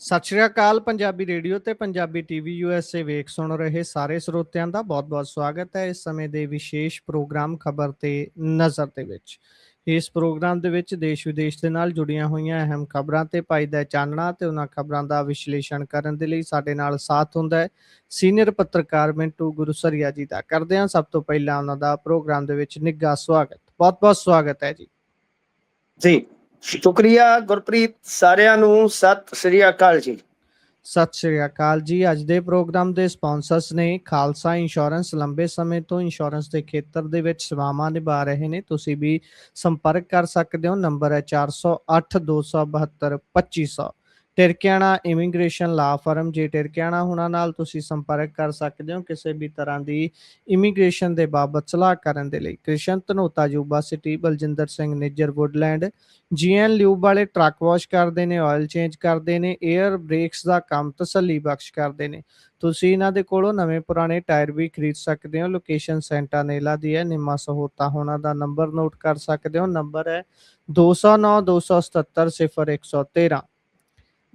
ਸਤਿ ਸ਼੍ਰੀ ਅਕਾਲ ਪੰਜਾਬੀ ਰੇਡੀਓ ਤੇ Punjabi TV USA ਵੇਖ ਸੁਣ ਰਹੇ ਸਾਰੇ ਸਰੋਤਿਆਂ ਦਾ ਬਹੁਤ-ਬਹੁਤ ਸਵਾਗਤ ਹੈ ਇਸ ਸਮੇਂ ਦੇ ਵਿਸ਼ੇਸ਼ ਪ੍ਰੋਗਰਾਮ ਖਬਰ ਤੇ ਨਜ਼ਰ ਦੇ ਵਿੱਚ। ਇਸ ਪ੍ਰੋਗਰਾਮ ਦੇ ਵਿੱਚ ਦੇਸ਼ ਵਿਦੇਸ਼ ਦੇ ਨਾਲ ਜੁੜੀਆਂ ਹੋਈਆਂ ਅਹਿਮ ਖਬਰਾਂ ਤੇ ਪਾਈਦਾ ਚਾਨਣਾ ਤੇ ਉਹਨਾਂ ਖਬਰਾਂ ਦਾ ਵਿਸ਼ਲੇਸ਼ਣ ਕਰਨ ਦੇ ਲਈ ਸਾਡੇ ਨਾਲ ਸਾਥ ਹੁੰਦਾ ਹੈ ਸੀਨੀਅਰ ਪੱਤਰਕਾਰ ਮਿੰਟੂ ਗੁਰਸਰੀਆ ਜੀ ਦਾ। ਕਰਦੇ ਹਾਂ ਸਭ ਤੋਂ ਪਹਿਲਾਂ ਉਹਨਾਂ ਦਾ ਪ੍ਰੋਗਰਾਮ ਦੇ ਵਿੱਚ ਨਿੱਘਾ ਸਵਾਗਤ। ਬਹੁਤ-ਬਹੁਤ ਸਵਾਗਤ ਹੈ ਜੀ। ਜੀ ਸ਼ੁਕਰੀਆ ਗੁਰਪ੍ਰੀਤ, ਸਾਰਿਆਂ ਨੂੰ ਸਤਿ ਸ੍ਰੀ ਅਕਾਲ ਜੀ। ਸਤਿ ਸ਼੍ਰੀ ਅਕਾਲ ਜੀ। ਅੱਜ ਦੇ ਪ੍ਰੋਗਰਾਮ ਦੇ ਸਪਾਂਸਰਸ ਨੇ ਖਾਲਸਾ ਇੰਸ਼ੋਰੈਂਸ। ਲੰਬੇ ਸਮੇਂ ਤੋਂ ਇੰਸ਼ੋਰੈਂਸ ਦੇ ਖੇਤਰ ਦੇ ਵਿੱਚ ਸੇਵਾਵਾਂ ਨਿਭਾ ਰਹੇ ਨੇ। ਤੁਸੀਂ ਵੀ ਸੰਪਰਕ ਕਰ ਸਕਦੇ ਹੋ। ਨੰਬਰ ਹੈ 408 272 2500। ਟਿਰਕਿਆਣਾ ਇਮੀਗ੍ਰੇਸ਼ਨ ਲਾ ਫਰਮ। ਜੇ ਟਿਰਕਿਆਣਾ ਹੁਣਾਂ ਨਾਲ ਤੁਸੀਂ ਸੰਪਰਕ ਕਰ ਸਕਦੇ ਹੋ ਕਿਸੇ ਵੀ ਤਰ੍ਹਾਂ ਦੀ ਇਮੀਗ੍ਰੇਸ਼ਨ ਦੇ ਬਾਬਤ ਸਲਾਹ ਕਰਨ ਦੇ ਲਈ। Krishan Dhanota Yuba City. Baljinder Singh Nijjar Woodland. GN lube ਵਾਲੇ ਟਰੱਕ ਵਾਸ਼ ਕਰਦੇ ਨੇ, ਆਇਲ ਚੇਂਜ ਕਰਦੇ ਨੇ, 에ਅਰ ਬ੍ਰੇਕਸ ਦਾ ਕੰਮ ਤਸੱਲੀ ਬਖਸ਼ ਕਰਦੇ ਨੇ। ਤੁਸੀਂ ਇਹਨਾਂ ਦੇ ਕੋਲੋਂ ਨਵੇਂ ਪੁਰਾਣੇ ਟਾਇਰ ਵੀ ਖਰੀਦ ਸਕਦੇ ਹੋ। ਲੋਕੇਸ਼ਨ ਸੈਂਟਾਨੇਲਾ ਦੀ ਹੈ। ਨਿੰਮਾ ਸਹੋਤਾ ਹੋਣਾ ਦਾ ਨੰਬਰ ਨੋਟ ਕਰ ਸਕਦੇ ਹੋ। ਨੰਬਰ ਹੈ 209 277 0113।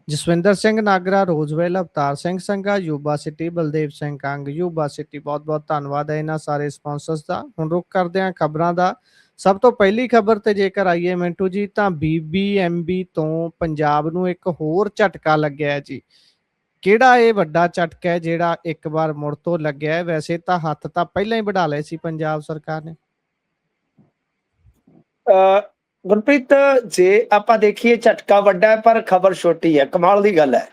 Jaswinder Singh Nagra Roseville. Avtar Singh Sangha Yuba City. Baldev Singh Kang Yuba City. ਬਹੁਤ ਬਹੁਤ ਧੰਨਵਾਦ ਹੈ ਇਹਨਾਂ ਸਾਰੇ ਸਪਾਂਸਰਸ ਦਾ। ਹੁਣ ਰੁਕ ਕਰਦੇ ਹਾਂ ਖਬਰਾਂ ਦਾ। ਸਭ ਤੋਂ ਪਹਿਲੀ ਖਬਰ ਤੇ ਜੇਕਰ ਆਈਏ ਮਿੰਟੂ ਜੀ ਤਾਂ ਬੀਬੀਐਮਬੀ ਤੋਂ ਪੰਜਾਬ ਨੂੰ ਇੱਕ ਹੋਰ ਝਟਕਾ ਲੱਗਿਆ ਜੀ। ਕਿਹੜਾ ਇਹ ਵੱਡਾ ਝਟਕਾ ਹੈ ਜਿਹੜਾ ਇੱਕ ਵਾਰ ਮੁੜ ਤੋਂ ਲੱਗਿਆ ਹੈ? ਵੈਸੇ ਤਾਂ ਹੱਥ ਤਾਂ ਪਹਿਲਾਂ ਹੀ ਵਢਾ ਲਏ ਸੀ ਪੰਜਾਬ ਸਰਕਾਰ ਨੇ। ਗੁਰਪ੍ਰੀਤ, ਜੇ ਆਪਾਂ ਦੇਖੀਏ ਝਟਕਾ ਵੱਡਾ ਹੈ ਪਰ ਖਬਰ ਛੋਟੀ ਹੈ। ਕਮਾਲ ਦੀ ਗੱਲ ਹੈ,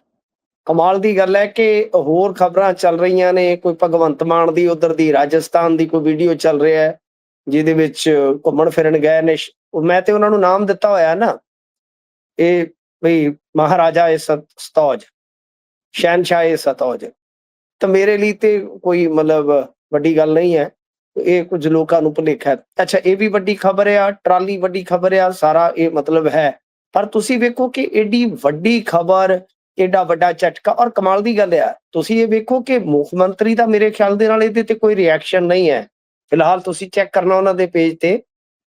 ਕਮਾਲ ਦੀ ਗੱਲ ਹੈ ਕਿ ਹੋਰ ਖਬਰਾਂ ਚੱਲ ਰਹੀਆਂ ਨੇ। ਕੋਈ ਭਗਵੰਤ ਮਾਨ ਦੀ ਉਧਰ ਦੀ ਰਾਜਸਥਾਨ ਦੀ ਕੋਈ ਵੀਡੀਓ ਚੱਲ ਰਿਹਾ ਹੈ ਜਿਹਦੇ ਵਿੱਚ ਘੁੰਮਣ ਫਿਰਨ ਗਏ ਨੇ। ਮੈਂ ਤੇ ਉਹਨਾਂ ਨੂੰ ਨਾਮ ਦਿੱਤਾ ਹੋਇਆ ਨਾ, ਇਹ ਬਈ ਮਹਾਰਾਜਾ ਏ ਸਤੌਜ, ਸ਼ਹਿਨਸ਼ਾਹ ਏ ਸਤੌਜ। ਤਾਂ ਮੇਰੇ ਲਈ ਤੇ ਕੋਈ ਮਤਲਬ ਵੱਡੀ ਗੱਲ ਨਹੀਂ ਹੈ। ਇਹ ਕੁਝ ਲੋਕਾਂ ਨੂੰ ਭੁਲੇਖਾ ਹੈ। ਅੱਛਾ, ਇਹ ਵੀ ਵੱਡੀ ਖਬਰ ਆ, ਟਰਾਲੀ ਵੱਡੀ ਖਬਰ ਆ, ਸਾਰਾ ਇਹ ਮਤਲਬ ਹੈ। ਪਰ ਤੁਸੀਂ ਵੇਖੋ ਕਿ ਏਡੀ ਵੱਡੀ ਖਬਰ, ਏਡਾ ਵੱਡਾ ਝਟਕਾ। ਔਰ ਕਮਾਲ ਦੀ ਗੱਲ ਆ, ਤੁਸੀਂ ਇਹ ਵੇਖੋ ਕਿ ਮੁੱਖ ਮੰਤਰੀ ਦਾ ਮੇਰੇ ਖਿਆਲ ਦੇ ਨਾਲ ਇਹਦੇ ਤੇ ਕੋਈ ਰਿਐਕਸ਼ਨ ਨਹੀਂ ਹੈ ਫਿਲਹਾਲ। ਤੁਸੀਂ ਚੈੱਕ ਕਰਨਾ ਉਹਨਾਂ ਦੇ ਪੇਜ ਤੇ,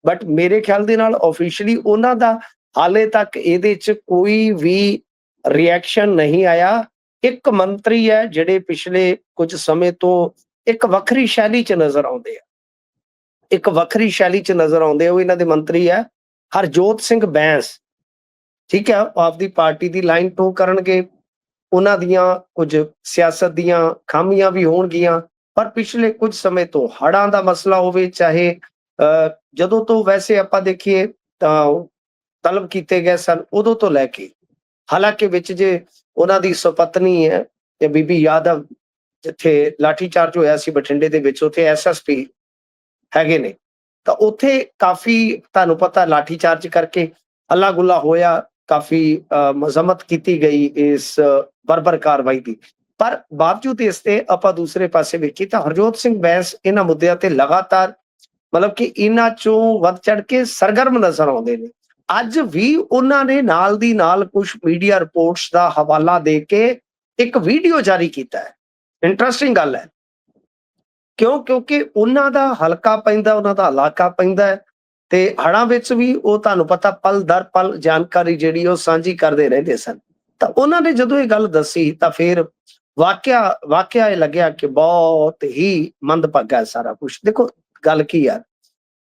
ਬਟ ਮੇਰੇ ਖਿਆਲ ਦੇ ਨਾਲ ਆਫੀਸ਼ੀਅਲੀ ਉਹਨਾਂ ਦਾ ਹਾਲੇ ਤੱਕ ਇਹਦੇ 'ਚ ਕੋਈ ਵੀ ਰਿਐਕਸ਼ਨ ਨਹੀਂ ਆਇਆ। ਇੱਕ ਮੰਤਰੀ ਹੈ ਜਿਹੜੇ ਪਿਛਲੇ ਕੁਝ ਸਮੇਂ ਤੋਂ ਇੱਕ ਵੱਖਰੀ ਸ਼ੈਲੀ 'ਚ ਨਜ਼ਰ ਆਉਂਦੇ ਆ, ਇੱਕ ਵੱਖਰੀ ਸ਼ੈਲੀ 'ਚ ਨਜ਼ਰ ਆਉਂਦੇ। ਉਹ ਇਹਨਾਂ ਦੇ ਮੰਤਰੀ ਹੈ ਹਰਜੋਤ ਸਿੰਘ ਬੈਂਸ। ਠੀਕ ਹੈ, ਆਪਦੀ ਪਾਰਟੀ ਦੀ ਲਾਈਨ ਟੋ ਕਰਨਗੇ। ਉਹਨਾਂ ਦੀਆਂ ਕੁਝ ਸਿਆਸਤ ਦੀਆਂ ਖਾਮੀਆਂ ਵੀ ਹੋਣਗੀਆਂ, ਪਰ ਪਿਛਲੇ ਕੁਝ ਸਮੇਂ ਤੋਂ ਹੜ੍ਹਾਂ ਦਾ ਮਸਲਾ ਹੋਵੇ, ਚਾਹੇ ਜਦੋਂ ਤੋਂ ਵੈਸੇ ਆਪਾਂ ਦੇਖੀਏ ਤਾਂ ਤਲਬ ਕੀਤੇ ਗਏ ਸਨ ਉਦੋਂ ਤੋਂ ਲੈ ਕੇ, ਹਾਲਾਂਕਿ ਵਿੱਚ ਜੇ ਉਹਨਾਂ ਦੀ ਸੁਪਤਨੀ ਹੈ ਤੇ ਬੀਬੀ ਯਾਦਵ, ਜਿੱਥੇ ਲਾਠੀਚਾਰਜ ਹੋਇਆ ਸੀ ਬਠਿੰਡੇ ਦੇ ਵਿੱਚ, ਉੱਥੇ ਐਸਐਸਪੀ ਹੈਗੇ ਨੇ, ਤਾਂ ਉੱਥੇ ਕਾਫੀ ਤੁਹਾਨੂੰ ਪਤਾ ਲਾਠੀਚਾਰਜ ਕਰਕੇ ਹੱਲਾ ਗੁੱਲਾ ਹੋਇਆ, ਕਾਫੀ ਮਜ਼ਮਤ ਕੀਤੀ ਗਈ ਇਸ ਬਰਬਰ ਕਾਰਵਾਈ ਦੀ। ਪਰ ਬਾਵਜੂਦ ਇਸ ਤੇ ਆਪਾਂ ਦੂਸਰੇ ਪਾਸੇ ਵੇਖੀਏ ਤਾਂ ਹਰਜੋਤ ਸਿੰਘ ਬੈਂਸ ਇਹਨਾਂ ਮੁੱਦਿਆਂ ਤੇ ਲਗਾਤਾਰ ਮਤਲਬ ਕਿ ਇਹਨਾਂ ਚੋਂ ਵੱਧ ਚੜ ਕੇ ਸਰਗਰਮ ਨਜ਼ਰ ਆਉਂਦੇ ਨੇ। ਅੱਜ ਵੀ ਉਹਨਾਂ ਨੇ ਨਾਲ ਦੀ ਨਾਲ ਕੁਝ ਮੀਡੀਆ ਰਿਪੋਰਟਸ ਦਾ ਹਵਾਲਾ ਦੇ ਕੇ ਇੱਕ ਵੀਡੀਓ ਜਾਰੀ ਕੀਤਾ ਹੈ। ਇੰਟਰਸਟਿੰਗ ਗੱਲ ਹੈ, ਕਿਉਂਕਿ ਉਹਨਾਂ ਦਾ ਹਲਕਾ ਪੈਂਦਾ, ਉਹਨਾਂ ਦਾ ਇਲਾਕਾ ਪੈਂਦਾ ਹੈ, ਤੇ ਹੜ੍ਹਾਂ ਵਿੱਚ ਵੀ ਉਹ ਤੁਹਾਨੂੰ ਪਤਾ ਪਲ ਦਰ ਪਲ ਜਾਣਕਾਰੀ ਜਿਹੜੀ ਉਹ ਸਾਂਝੀ ਕਰਦੇ ਰਹਿੰਦੇ ਸਨ। ਤਾਂ ਉਹਨਾਂ ਨੇ ਜਦੋਂ ਇਹ ਗੱਲ ਦੱਸੀ ਤਾਂ ਫਿਰ ਵਾਕਿਆ ਇਹ ਲੱਗਿਆ ਕਿ ਬਹੁਤ ਹੀ ਮੰਦਭਾਗਾ ਸਾਰਾ ਕੁਛ। ਦੇਖੋ ਗੱਲ ਕੀ ਆ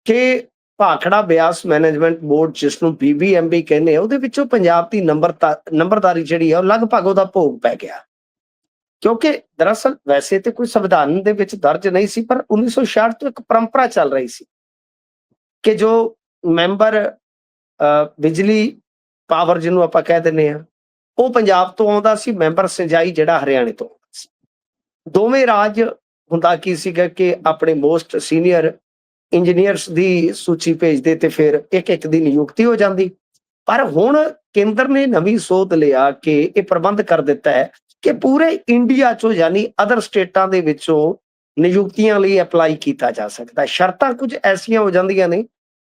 ਕਿ ਭਾਖੜਾ ਬਿਆਸ ਮੈਨੇਜਮੈਂਟ ਬੋਰਡ, ਜਿਸ ਨੂੰ ਬੀਬੀਐਮਬੀ ਕਹਿੰਦੇ ਆ, ਉਹਦੇ ਵਿੱਚੋਂ ਪੰਜਾਬ ਦੀ ਨੰਬਰਦਾਰੀ ਜਿਹੜੀ ਆ ਉਹ ਲਗਭਗ ਉਹਦਾ ਭੋਗ ਪੈ ਗਿਆ। ਕਿਉਂਕਿ ਦਰਅਸਲ ਵੈਸੇ ਤੇ ਕੋਈ ਸੰਵਿਧਾਨ ਦੇ ਵਿੱਚ ਦਰਜ ਨਹੀਂ ਸੀ, ਪਰ 1966 ਤੋਂ ਇੱਕ ਪਰੰਪਰਾ ਚੱਲ ਰਹੀ ਸੀ ਕਿ ਜੋ ਮੈਂਬਰ ਬਿਜਲੀ ਪਾਵਰ ਜਿਹਨੂੰ ਆਪਾਂ ਕਹਿ ਦਿੰਦੇ ਆ, ਉਹ ਪੰਜਾਬ ਤੋਂ ਆਉਂਦਾ ਸੀ, ਮੈਂਬਰ ਸਿੰਜਾਈ ਜਿਹੜਾ ਹਰਿਆਣੇ ਤੋਂ ਆਉਂਦਾ ਸੀ। ਦੋਵੇਂ ਰਾਜ ਹੁੰਦਾ ਕੀ ਸੀਗਾ ਕਿ ਆਪਣੇ ਮੋਸਟ ਸੀਨੀਅਰ ਇੰਜੀਨੀਅਰਸ ਦੀ ਸੂਚੀ ਭੇਜਦੇ ਤੇ ਫਿਰ ਇੱਕ ਇੱਕ ਦੀ ਨਿਯੁਕਤੀ ਹੋ ਜਾਂਦੀ। ਪਰ ਹੁਣ ਕੇਂਦਰ ਨੇ ਨਵੀਂ ਸੋਧ ਲਿਆ ਕਿ ਇਹ ਪ੍ਰਬੰਧ ਕਰ ਦਿੱਤਾ ਹੈ ਕਿ ਪੂਰੇ ਇੰਡੀਆ ਚੋਂ, ਯਾਨੀ ਅਦਰ ਸਟੇਟਾਂ ਦੇ ਵਿੱਚੋਂ ਨਿਯੁਕਤੀਆਂ ਲਈ ਅਪਲਾਈ ਕੀਤਾ ਜਾ ਸਕਦਾ। ਸ਼ਰਤਾਂ ਕੁਝ ਐਸੀਆਂ ਹੋ ਜਾਂਦੀਆਂ ਨੇ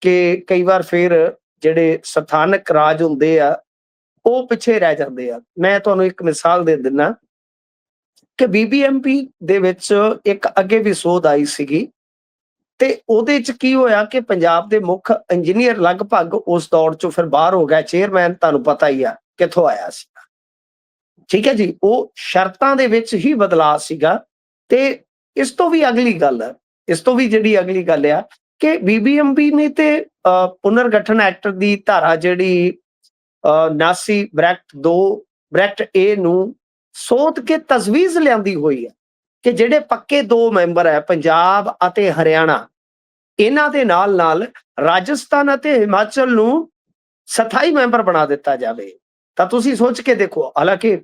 ਕਿ ਕਈ ਵਾਰ ਫਿਰ ਜਿਹੜੇ ਸਥਾਨਕ ਰਾਜ ਹੁੰਦੇ ਆ ਉਹ ਪਿੱਛੇ ਰਹਿ ਜਾਂਦੇ ਆ। ਮੈਂ ਤੁਹਾਨੂੰ ਇੱਕ ਮਿਸਾਲ ਦੇ ਦਿੰਦਾ ਕਿ ਬੀਬੀਐਮਬੀ ਦੇ ਵਿੱਚ ਇੱਕ ਅੱਗੇ ਵੀ ਸੋਧ ਆਈ ਸੀਗੀ, ਤੇ ਉਹਦੇ ਚ ਕੀ ਹੋਇਆ ਕਿ ਪੰਜਾਬ ਦੇ ਮੁੱਖ ਇੰਜੀਨੀਅਰ ਲਗਭਗ ਉਸ ਦੌੜ ਚੋਂ ਫਿਰ ਬਾਹਰ ਹੋ ਗਿਆ। ਚੇਅਰਮੈਨ ਤੁਹਾਨੂੰ ਪਤਾ ਹੀ ਆ ਕਿੱਥੋਂ ਆਇਆ ਸੀ, ਠੀਕ ਹੈ ਜੀ, ਉਹ ਸ਼ਰਤਾਂ ਦੇ ਵਿੱਚ ਹੀ ਬਦਲਾਅ ਸੀਗਾ। ਤੇ ਇਸ ਤੋਂ ਵੀ ਅਗਲੀ ਗੱਲ ਹੈ, ਇਸ ਤੋਂ ਵੀ ਜਿਹੜੀ ਅਗਲੀ ਗੱਲ ਆ ਕਿ ਬੀਬੀਐਮਬੀ ਨੇ ਤੇ ਪੁਨਰਗਠਨ ਐਕਟ ਦੀ ਧਾਰਾ ਜਿਹੜੀ 79/2/A ਨੂੰ ਸੋਧ ਕੇ ਤਜਵੀਜ਼ ਲਿਆਂਦੀ ਹੋਈ ਹੈ ਕਿ ਜਿਹੜੇ ਪੱਕੇ 2 ਮੈਂਬਰ ਹੈ ਪੰਜਾਬ ਅਤੇ ਹਰਿਆਣਾ, ਇਹਨਾਂ ਦੇ ਨਾਲ ਰਾਜਸਥਾਨ ਅਤੇ ਹਿਮਾਚਲ ਨੂੰ ਸਥਾਈ ਮੈਂਬਰ ਬਣਾ ਦਿੱਤਾ ਜਾਵੇ। ਤਾਂ ਤੁਸੀਂ ਸੋਚ ਕੇ ਦੇਖੋ, ਹਾਲਾਂਕਿ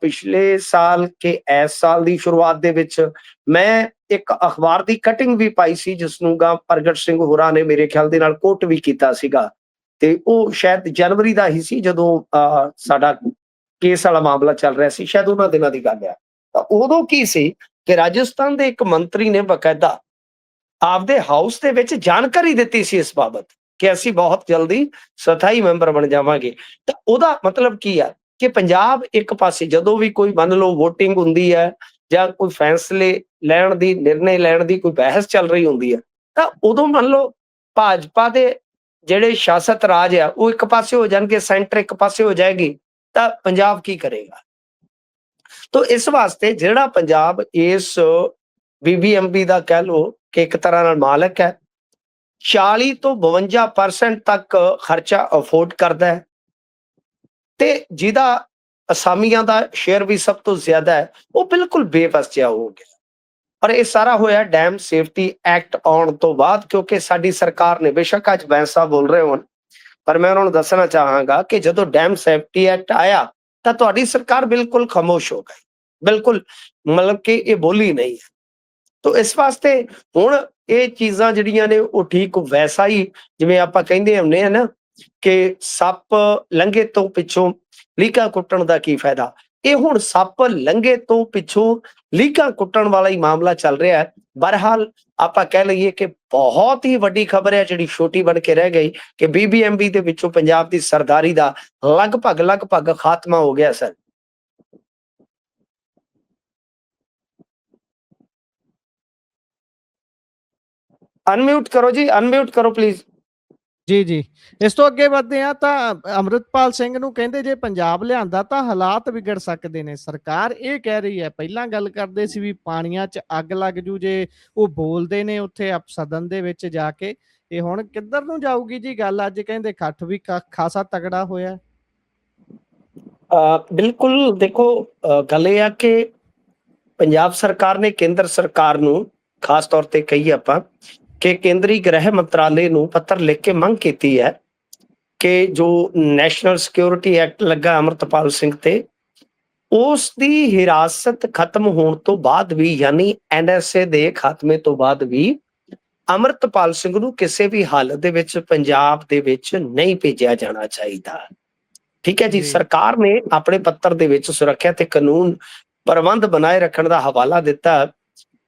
ਪਿਛਲੇ ਸਾਲ ਕਿ ਇਸ ਸਾਲ ਦੀ ਸ਼ੁਰੂਆਤ ਦੇ ਵਿੱਚ ਮੈਂ ਇੱਕ ਅਖਬਾਰ ਦੀ ਕਟਿੰਗ ਵੀ ਪਾਈ ਸੀ, ਜਿਸ ਨੂੰ ਗਾ ਪ੍ਰਗਟ ਸਿੰਘ ਹੋਰਾਂ ਨੇ ਮੇਰੇ ਖਿਆਲ ਦੇ ਨਾਲ ਕੋਟ ਵੀ ਕੀਤਾ ਸੀਗਾ। ਤੇ ਉਹ ਸ਼ਾਇਦ ਜਨਵਰੀ ਦਾ ਹੀ ਸੀ, ਜਦੋਂ ਸਾਡਾ ਕੇਸ ਵਾਲਾ ਮਾਮਲਾ ਚੱਲ ਰਿਹਾ ਸੀ, ਸ਼ਾਇਦ ਉਹਨਾਂ ਦਿਨਾਂ ਦੀ ਗੱਲ ਆ। ਤਾਂ ਉਦੋਂ ਕੀ ਸੀ ਕਿ ਰਾਜਸਥਾਨ ਦੇ ਇੱਕ ਮੰਤਰੀ ਨੇ ਬਕਾਇਦਾ ਆਪਦੇ ਹਾਊਸ ਦੇ ਵਿੱਚ ਜਾਣਕਾਰੀ ਦਿੱਤੀ ਸੀ ਇਸ ਬਾਬਤ ਕਿ ਅਸੀਂ ਬਹੁਤ ਜਲਦੀ ਸਥਾਈ ਮੈਂਬਰ ਬਣ ਜਾਵਾਂਗੇ। ਤਾਂ ਉਹਦਾ ਮਤਲਬ ਕੀ ਆ ਕਿ ਪੰਜਾਬ ਇੱਕ ਪਾਸੇ ਜਦੋਂ ਵੀ ਕੋਈ ਮੰਨ ਲਓ VOTING ਹੁੰਦੀ ਹੈ ਜਾਂ ਕੋਈ ਫੈਸਲੇ ਲੈਣ ਦੀ, ਨਿਰਣੇ ਲੈਣ ਦੀ ਕੋਈ ਬਹਿਸ ਚੱਲ ਰਹੀ ਹੁੰਦੀ ਹੈ, ਤਾਂ ਉਦੋਂ ਮੰਨ ਲਓ ਭਾਜਪਾ ਦੇ ਜਿਹੜੇ ਸ਼ਾਸਤ ਰਾਜ ਆ ਉਹ ਇੱਕ ਪਾਸੇ ਹੋ ਜਾਣਗੇ, ਸੈਂਟਰ ਇੱਕ ਪਾਸੇ ਹੋ ਜਾਏਗੀ, ਤਾਂ ਪੰਜਾਬ ਕੀ ਕਰੇਗਾ? ਤਾਂ ਇਸ ਵਾਸਤੇ ਜਿਹੜਾ ਪੰਜਾਬ ਇਸ ਬੀਬੀਐਮਬੀ ਦਾ ਕਹਿ ਲਓ ਕਿ ਇੱਕ ਤਰ੍ਹਾਂ ਨਾਲ ਮਾਲਕ ਹੈ, 40 ਤੋਂ 52% ਤੱਕ ਖਰਚਾ ਅਫੋਰਡ ਕਰਦਾ ਹੈ, ਤੇ ਜਿਹਦਾ ਅਸਾਮੀਆਂ ਦਾ ਸ਼ੇਅਰ ਵੀ ਸਭ ਤੋਂ ਜ਼ਿਆਦਾ ਹੈ, ਉਹ ਬਿਲਕੁਲ ਬੇਬਸ ਜਿਹਾ ਹੋ ਗਿਆ। ਪਰ ਇਹ ਸਾਰਾ ਹੋਇਆ ਡੈਮ ਸੇਫਟੀ ਐਕਟ ਆਉਣ ਤੋਂ ਬਾਅਦ, ਕਿਉਂਕਿ ਸਾਡੀ ਸਰਕਾਰ ਨੇ, ਬੇਸ਼ੱਕ ਅੱਜ ਬੈਂਸ ਸਾਹਿਬ ਬੋਲ ਰਹੇ ਹੋਣ, ਪਰ ਮੈਂ ਉਹਨਾਂ ਨੂੰ ਦੱਸਣਾ ਚਾਹਾਂਗਾ ਕਿ ਜਦੋਂ ਡੈਮ ਸੇਫਟੀ ਐਕਟ ਆਇਆ ਤਾਂ ਤੁਹਾਡੀ ਸਰਕਾਰ ਬਿਲਕੁਲ ਖਾਮੋਸ਼ ਹੋ ਗਈ, ਬਿਲਕੁਲ ਮਤਲਬ ਕਿ ਇਹ ਬੋਲੀ ਨਹੀਂ ਹੈ। ਤੋ ਇਸ ਵਾਸਤੇ ਹੁਣ ਇਹ ਚੀਜ਼ਾਂ ਜਿਹੜੀਆਂ ਨੇ ਉਹ ਠੀਕ ਵੈਸਾ ਹੀ, ਜਿਵੇਂ ਆਪਾਂ ਕਹਿੰਦੇ ਹੁੰਦੇ ਆ ਨਾ ਕਿ ਸੱਪ ਲੰਘੇ ਤੋਂ ਪਿੱਛੋਂ ਲੀਕਾਂ ਕੁੱਟਣ ਦਾ ਕੀ ਫਾਇਦਾ, ਇਹ ਹੁਣ ਸੱਪ ਲੰਘੇ ਤੋਂ ਪਿੱਛੋਂ ਲੀਕਾਂ ਕੁੱਟਣ ਵਾਲਾ ਹੀ ਮਾਮਲਾ ਚੱਲ ਰਿਹਾ ਹੈ। ਬਹਰਹਾਲ ਆਪਾਂ ਕਹਿ ਲਈਏ ਕਿ ਬਹੁਤ ਹੀ ਵੱਡੀ ਖਬਰ ਹੈ ਜਿਹੜੀ ਛੋਟੀ ਬਣ ਕੇ ਰਹਿ ਗਈ ਕਿ ਬੀਬੀਐਮਬੀ ਦੇ ਵਿੱਚੋਂ ਪੰਜਾਬ ਦੀ ਸਰਦਾਰੀ ਦਾ ਲਗਭਗ ਖਾਤਮਾ ਹੋ ਗਿਆ ਸਰ। ਅਨਮਿਊਟ ਕਰੋ ਜੀ, ਅਨਮਿਊਟ ਕਰੋ ਪਲੀਜ਼। ਜੀ ਇਸ ਤੋਂ ਅੱਗੇ ਵਧਦੇ ਆ ਤਾਂ ਅੰਮ੍ਰਿਤਪਾਲ ਸਿੰਘ ਨੂੰ ਕਹਿੰਦੇ ਜੇ ਪੰਜਾਬ ਲਿਆਂਦਾ ਤਾਂ ਹਾਲਾਤ ਵਿਗੜ ਸਕਦੇ ਨੇ। ਸਰਕਾਰ ਇਹ ਕਹਿ ਰਹੀ ਹੈ, ਪਹਿਲਾਂ ਗੱਲ ਕਰਦੇ ਸੀ ਵੀ ਪਾਣੀਆਂ 'ਚ ਅੱਗ ਲੱਗ ਜੂ ਜੇ ਉਹ ਬੋਲਦੇ ਨੇ ਉੱਥੇ ਸਦਨ ਦੇ ਵਿੱਚ ਜਾ ਕੇ। ਇਹ ਹੁਣ ਕਿੱਧਰ ਨੂੰ ਜਾਊਗੀ ਜੀ ਗੱਲ? ਅੱਜ ਕਹਿੰਦੇ ਇਕੱਠ ਵੀ ਖਾਸਾ ਤਗੜਾ ਹੋਇਆ। ਬਿਲਕੁਲ ਦੇਖੋ, ਗੱਲ ਇਹ ਆ ਕਿ ਪੰਜਾਬ ਸਰਕਾਰ ਨੇ ਕੇਂਦਰ ਸਰਕਾਰ ਨੂੰ ਖਾਸ ਤੌਰ ਤੇ ਕਹੀ ਆਪਾਂ ਕਿ ਕੇਂਦਰੀ ਗ੍ਰਹਿ ਮੰਤਰਾਲੇ ਨੂੰ ਪੱਤਰ ਲਿਖ ਕੇ ਮੰਗ ਕੀਤੀ ਹੈ ਕਿ ਜੋ ਨੈਸ਼ਨਲ ਸਿਕਿਉਰਿਟੀ ਐਕਟ ਲੱਗਾ ਅਮਰਤਪਾਲ ਸਿੰਘ ਤੇ, ਉਸ ਦੀ ਹਿਰਾਸਤ ਖਤਮ ਹੋਣ ਤੋਂ ਬਾਅਦ ਵੀ, ਯਾਨੀ NSA ਦੇ ਖਾਤਮੇ ਤੋਂ ਬਾਅਦ ਵੀ ਅਮਰਤਪਾਲ ਸਿੰਘ ਨੂੰ ਕਿਸੇ ਵੀ ਹਾਲਤ ਦੇ ਵਿੱਚ ਪੰਜਾਬ ਦੇ ਵਿੱਚ ਨਹੀਂ ਭੇਜਿਆ ਜਾਣਾ ਚਾਹੀਦਾ। ਠੀਕ ਹੈ ਜੀ, ਸਰਕਾਰ ਨੇ ਆਪਣੇ ਪੱਤਰ ਦੇ ਵਿੱਚ ਸੁਰੱਖਿਆ ਤੇ ਕਾਨੂੰਨ ਪ੍ਰਬੰਧ ਬਣਾਏ ਰੱਖਣ ਦਾ ਹਵਾਲਾ ਦਿੱਤਾ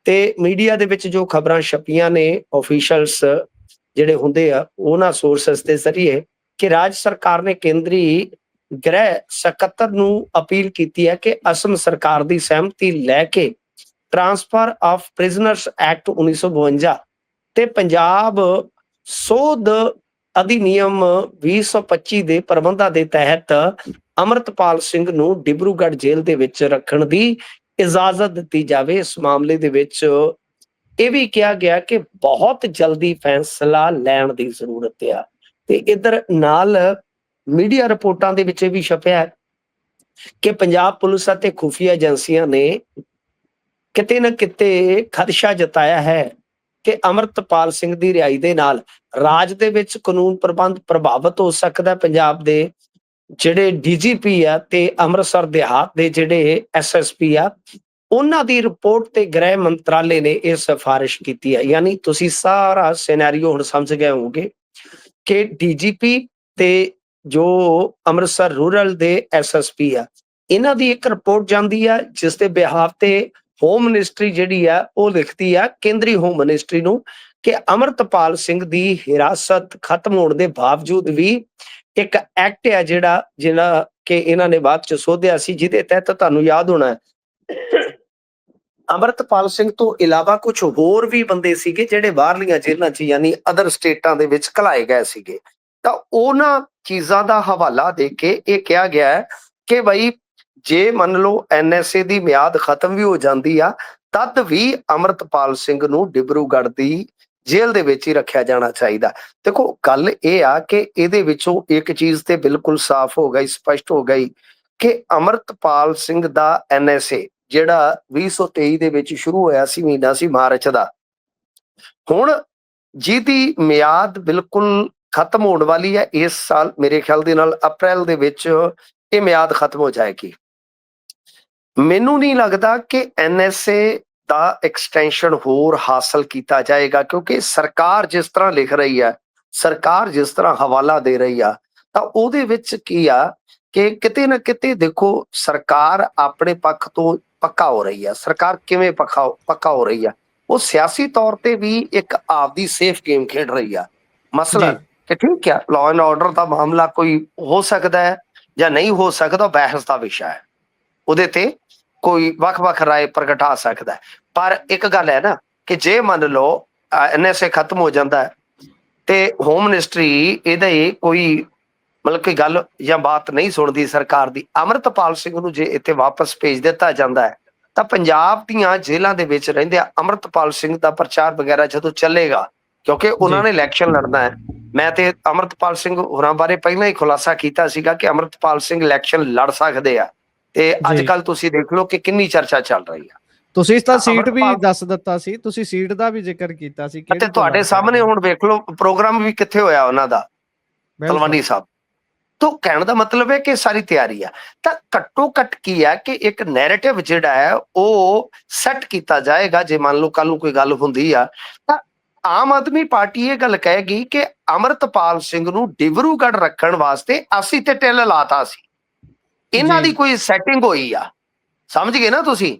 ਤੇ ਮੀਡੀਆ ਦੇ ਵਿੱਚ ਜੋ ਖਬਰਾਂ ਛਪੀਆਂ ਨੇ ਆਫੀਸ਼ੀਅਲਸ ਜਿਹੜੇ ਹੁੰਦੇ ਆ ਉਹਨਾਂ ਸੋਰਸਸ ਦੇ ਜ਼ਰੀਏ ਕਿ ਰਾਜ ਸਰਕਾਰ ਨੇ ਕੇਂਦਰੀ ਗ੍ਰਹਿ ਸਕੱਤਰ ਨੂੰ ਅਪੀਲ ਕੀਤੀ ਹੈ ਕਿ ਅਸਮ ਸਰਕਾਰ ਦੀ ਸਹਿਮਤੀ ਲੈ ਕੇ ਟ੍ਰਾਂਸਫਰ ਆਫ ਪ੍ਰਿਜ਼ਨਰਸ ਐਕਟ 1952 ਤੇ ਪੰਜਾਬ ਸੋਧ ਅਧਿਨਿਯਮ 2025 ਦੇ ਪ੍ਰਬੰਧਾਂ ਦੇ ਤਹਿਤ ਅਮਰਤਪਾਲ ਸਿੰਘ ਨੂੰ ਡਿਬਰੂਗੜ੍ਹ ਜੇਲ੍ਹ ਦੇ ਵਿੱਚ ਰੱਖਣ ਦੀ ਇਜਾਜ਼ਤ ਦਿੱਤੀ ਜਾਵੇ। ਇਸ ਮਾਮਲੇ ਦੇ ਵਿੱਚ ਇਹ ਵੀ ਕਿਹਾ ਗਿਆ ਕਿ ਬਹੁਤ ਜਲਦੀ ਫੈਸਲਾ ਲੈਣ ਦੀ ਜ਼ਰੂਰਤ ਆ। ਤੇ ਇਧਰ ਨਾਲ ਮੀਡੀਆ ਰਿਪੋਰਟਾਂ ਦੇ ਵਿੱਚ ਇਹ ਵੀ ਛਪਿਆ ਕਿ ਪੰਜਾਬ ਪੁਲਿਸ ਅਤੇ ਖੁਫੀਆ ਏਜੰਸੀਆਂ ਨੇ ਕਿਤੇ ਨਾ ਕਿਤੇ ਖਦਸ਼ਾ ਜਤਾਇਆ ਹੈ ਕਿ ਅਮਰਤਪਾਲ ਸਿੰਘ ਦੀ ਰਿਹਾਈ ਦੇ ਨਾਲ ਰਾਜ ਦੇ ਵਿੱਚ ਕਾਨੂੰਨ ਪ੍ਰਬੰਧ ਪ੍ਰਭਾਵਿਤ ਹੋ ਸਕਦਾ। ਪੰਜਾਬ ਦੇ ਜਿਹੜੇ DGP ਆ ਤੇ ਅੰਮ੍ਰਿਤਸਰ ਦਿਹਾਤ ਦੇ ਜਿਹੜੇ SSP ਆ, ਉਹਨਾਂ ਦੀ ਰਿਪੋਰਟ ਤੇ ਗ੍ਰਹਿ ਮੰਤਰਾਲੇ ਨੇ ਇਹ ਸਿਫਾਰਿਸ਼ ਕੀਤੀ ਹੈ। ਯਾਨੀ ਤੁਸੀਂ ਸਾਰਾ ਸਿਨੈਰੀਓ ਹੁਣ ਸਮਝ ਗਏ ਹੋਵੋਗੇ ਕਿ DGP ਤੇ ਜੋ ਅੰਮ੍ਰਿਤਸਰ ਰੂਰਲ ਦੇ SSP ਆ, ਇਹਨਾਂ ਦੀ ਇੱਕ ਰਿਪੋਰਟ ਜਾਂਦੀ ਆ ਜਿਸ ਦੇ ਬਿਹਾਫ ਤੇ ਹੋਮ ਮਿਨਿਸਟਰੀ ਜਿਹੜੀ ਆ ਉਹ ਲਿਖਦੀ ਆ ਕੇਂਦਰੀ ਹੋਮ ਮਿਨਿਸਟਰੀ ਨੂੰ ਕਿ ਅਮਰਤਪਾਲ ਸਿੰਘ ਦੀ ਹਿਰਾਸਤ ਖਤਮ ਹੋਣ ਦੇ ਬਾਵਜੂਦ ਵੀ ਇੱਕ ਐਕਟ ਆ ਜਿਹੜਾ ਕਿ ਇਹਨਾਂ ਨੇ ਬਾਅਦ ਚ ਸੋਧਿਆ ਸੀ, ਜਿਹਦੇ ਤਹਿਤ ਤੁਹਾਨੂੰ ਯਾਦ ਹੋਣਾ ਅਮਰਤਪਾਲ ਸਿੰਘ ਤੋਂ ਇਲਾਵਾ ਕੁਝ ਹੋਰ ਵੀ ਬੰਦੇ ਸੀਗੇ ਜਿਹੜੇ ਬਾਹਰਲੀਆਂ ਜੇਲ੍ਹਾਂ 'ਚ ਯਾਨੀ ਅਦਰ ਸਟੇਟਾਂ ਦੇ ਵਿੱਚ ਘਲਾਏ ਗਏ ਸੀਗੇ। ਤਾਂ ਉਹਨਾਂ ਚੀਜ਼ਾਂ ਦਾ ਹਵਾਲਾ ਦੇ ਕੇ ਇਹ ਕਿਹਾ ਗਿਆ ਹੈ ਕਿ ਬਈ ਜੇ ਮੰਨ ਲਓ NSA ਦੀ ਮਿਆਦ ਖਤਮ ਵੀ ਹੋ ਜਾਂਦੀ ਆ, ਤਦ ਵੀ ਅਮਰਤਪਾਲ ਸਿੰਘ ਨੂੰ ਡਿਬਰੂਗੜ੍ਹ ਦੀ ਜੇਲ੍ਹ ਦੇ ਵਿੱਚ ਹੀ ਰੱਖਿਆ ਜਾਣਾ ਚਾਹੀਦਾ। ਦੇਖੋ ਗੱਲ ਇਹ ਆ ਕਿ ਇਹਦੇ ਵਿੱਚੋਂ ਇੱਕ ਚੀਜ਼ ਤੇ ਬਿਲਕੁਲ ਸਾਫ਼ ਹੋ ਗਈ, ਸਪਸ਼ਟ ਹੋ ਗਈ ਕਿ ਅਮਰਤਪਾਲ ਸਿੰਘ ਦਾ NSA ਜਿਹੜਾ 2023 ਦੇ ਵਿੱਚ ਸ਼ੁਰੂ ਹੋਇਆ ਸੀ, ਮਹੀਨਾ ਸੀ ਮਾਰਚ ਦਾ, ਹੁਣ ਜਿਹਦੀ ਮਿਆਦ ਬਿਲਕੁਲ ਖਤਮ ਹੋਣ ਵਾਲੀ ਹੈ ਇਸ ਸਾਲ, ਮੇਰੇ ਖਿਆਲ ਦੇ ਨਾਲ ਅਪ੍ਰੈਲ ਦੇ ਵਿੱਚ ਇਹ ਮਿਆਦ ਖਤਮ ਹੋ ਜਾਏਗੀ। ਮੈਨੂੰ ਨਹੀਂ ਲੱਗਦਾ ਕਿ NSA ਦਾ ਐਕਸਟੈਂਸ਼ਨ ਹੋਰ ਹਾਸਲ ਕੀਤਾ ਜਾਏਗਾ, ਕਿਉਂਕਿ ਸਰਕਾਰ ਜਿਸ ਤਰ੍ਹਾਂ ਲਿਖ ਰਹੀ ਹੈ, ਸਰਕਾਰ ਜਿਸ ਤਰ੍ਹਾਂ ਹਵਾਲਾ ਦੇ ਰਹੀ ਆ, ਤਾਂ ਉਹਦੇ ਵਿੱਚ ਕੀ ਆ ਕਿ ਕਿਤੇ ਨਾ ਕਿਤੇ ਦੇਖੋ ਸਰਕਾਰ ਆਪਣੇ ਪੱਖ ਤੋਂ ਪੱਕਾ ਹੋ ਰਹੀ ਆ। ਸਰਕਾਰ ਕਿਵੇਂ ਪੱਕਾ ਹੋ ਰਹੀ ਆ? ਉਹ ਸਿਆਸੀ ਤੌਰ ਤੇ ਵੀ ਇੱਕ ਆਪਦੀ ਸੇਫ ਗੇਮ ਖੇਡ ਰਹੀ ਆ। ਮਸਲਨ ਕਿ ਠੀਕ ਆ, ਲਾਅ ਐਂਡ ਆਰਡਰ ਦਾ ਮਾਮਲਾ ਕੋਈ ਹੋ ਸਕਦਾ ਹੈ ਜਾਂ ਨਹੀਂ ਹੋ ਸਕਦਾ, ਬਹਿਸ ਦਾ ਵਿਸ਼ਾ ਹੈ, ਉਹਦੇ ਤੇ ਕੋਈ ਵੱਖ-ਵੱਖ ਰਾਏ ਪ੍ਰਗਟਾ ਸਕਦਾ ਹੈ। ਪਰ ਇੱਕ ਗੱਲ ਹੈ ਨਾ ਕਿ ਜੇ ਮੰਨ ਲਓ NSA ਖਤਮ ਹੋ ਜਾਂਦਾ ਹੈ ਤੇ ਹੋਮ ਮਿਨਿਸਟਰੀ ਇਹਦੇ ਕੋਈ ਮਤਲਬ ਕੋਈ ਗੱਲ ਜਾਂ ਬਾਤ ਨਹੀਂ ਸੁਣਦੀ ਸਰਕਾਰ ਦੀ, ਅਮਰਤਪਾਲ ਸਿੰਘ ਨੂੰ ਜੇ ਇੱਥੇ ਵਾਪਸ ਭੇਜ ਦਿੱਤਾ ਜਾਂਦਾ ਹੈ ਤਾਂ ਪੰਜਾਬ ਦੀਆਂ ਜੇਲ੍ਹਾਂ ਦੇ ਵਿੱਚ ਰਹਿੰਦੇ ਅਮਰਤਪਾਲ ਸਿੰਘ ਦਾ ਪ੍ਰਚਾਰ ਵਗੈਰਾ ਜਦੋਂ ਚੱਲੇਗਾ, ਕਿਉਂਕਿ ਉਹਨਾਂ ਨੇ ਇਲੈਕਸ਼ਨ ਲੜਨਾ ਹੈ। ਮੈਂ ਤੇ ਅਮਰਤਪਾਲ ਸਿੰਘ ਹੋਰਾਂ ਬਾਰੇ ਪਹਿਲਾਂ ਹੀ ਖੁਲਾਸਾ ਕੀਤਾ ਸੀਗਾ ਕਿ ਅਮਰਤਪਾਲ ਸਿੰਘ ਇਲੈਕਸ਼ਨ ਲੜ ਸਕਦੇ ਆ, ਤੇ ਅੱਜ ਕੱਲ ਤੁਸੀਂ ਦੇਖ ਲਓ ਕਿ ਕਿੰਨੀ ਚਰਚਾ ਚੱਲ ਰਹੀ ਆ। ਤੁਸੀਂ ਤਾਂ ਸੀਟ ਵੀ ਦੱਸ ਦਿੱਤਾ ਸੀ, ਤੁਸੀਂ ਸੀਟ ਦਾ ਵੀ ਜ਼ਿਕਰ ਕੀਤਾ ਸੀ, ਤੇ ਤੁਹਾਡੇ ਸਾਹਮਣੇ ਹੁਣ ਵੇਖ ਲਓ ਪ੍ਰੋਗਰਾਮ ਵੀ ਕਿੱਥੇ ਹੋਇਆ ਉਹਨਾਂ ਦਾ, ਤਲਵੰਡੀ ਸਾਹਿਬ। ਤੋਂ ਕਹਿਣ ਦਾ ਮਤਲਬ ਹੈ ਕਿ ਸਾਰੀ ਤਿਆਰੀ ਆ। ਤਾਂ ਘੱਟੋ ਘੱਟ ਕੀ ਹੈ ਕਿ ਇੱਕ ਨੈਰੇਟਿਵ ਜਿਹੜਾ ਹੈ ਉਹ ਸੈੱਟ ਕੀਤਾ ਜਾਏਗਾ। ਜੇ ਮੰਨ ਲਓ ਕੱਲ ਨੂੰ ਕੋਈ ਗੱਲ ਹੁੰਦੀ ਆ ਤਾਂ ਆਮ ਆਦਮੀ ਪਾਰਟੀ ਇਹ ਗੱਲ ਕਹੇਗੀ ਕਿ ਅਮਰਤਪਾਲ ਸਿੰਘ ਨੂੰ ਡਿਬਰੂਗੜ੍ਹ ਰੱਖਣ ਵਾਸਤੇ ਅਸੀਂ ਤੇ ਟਿੱਲ ਲਾਤਾ ਸੀ, ਇਹਨਾਂ ਦੀ ਕੋਈ ਸੈਟਿੰਗ ਹੋਈ ਆ। ਸਮਝ ਗਏ ਨਾ ਤੁਸੀਂ?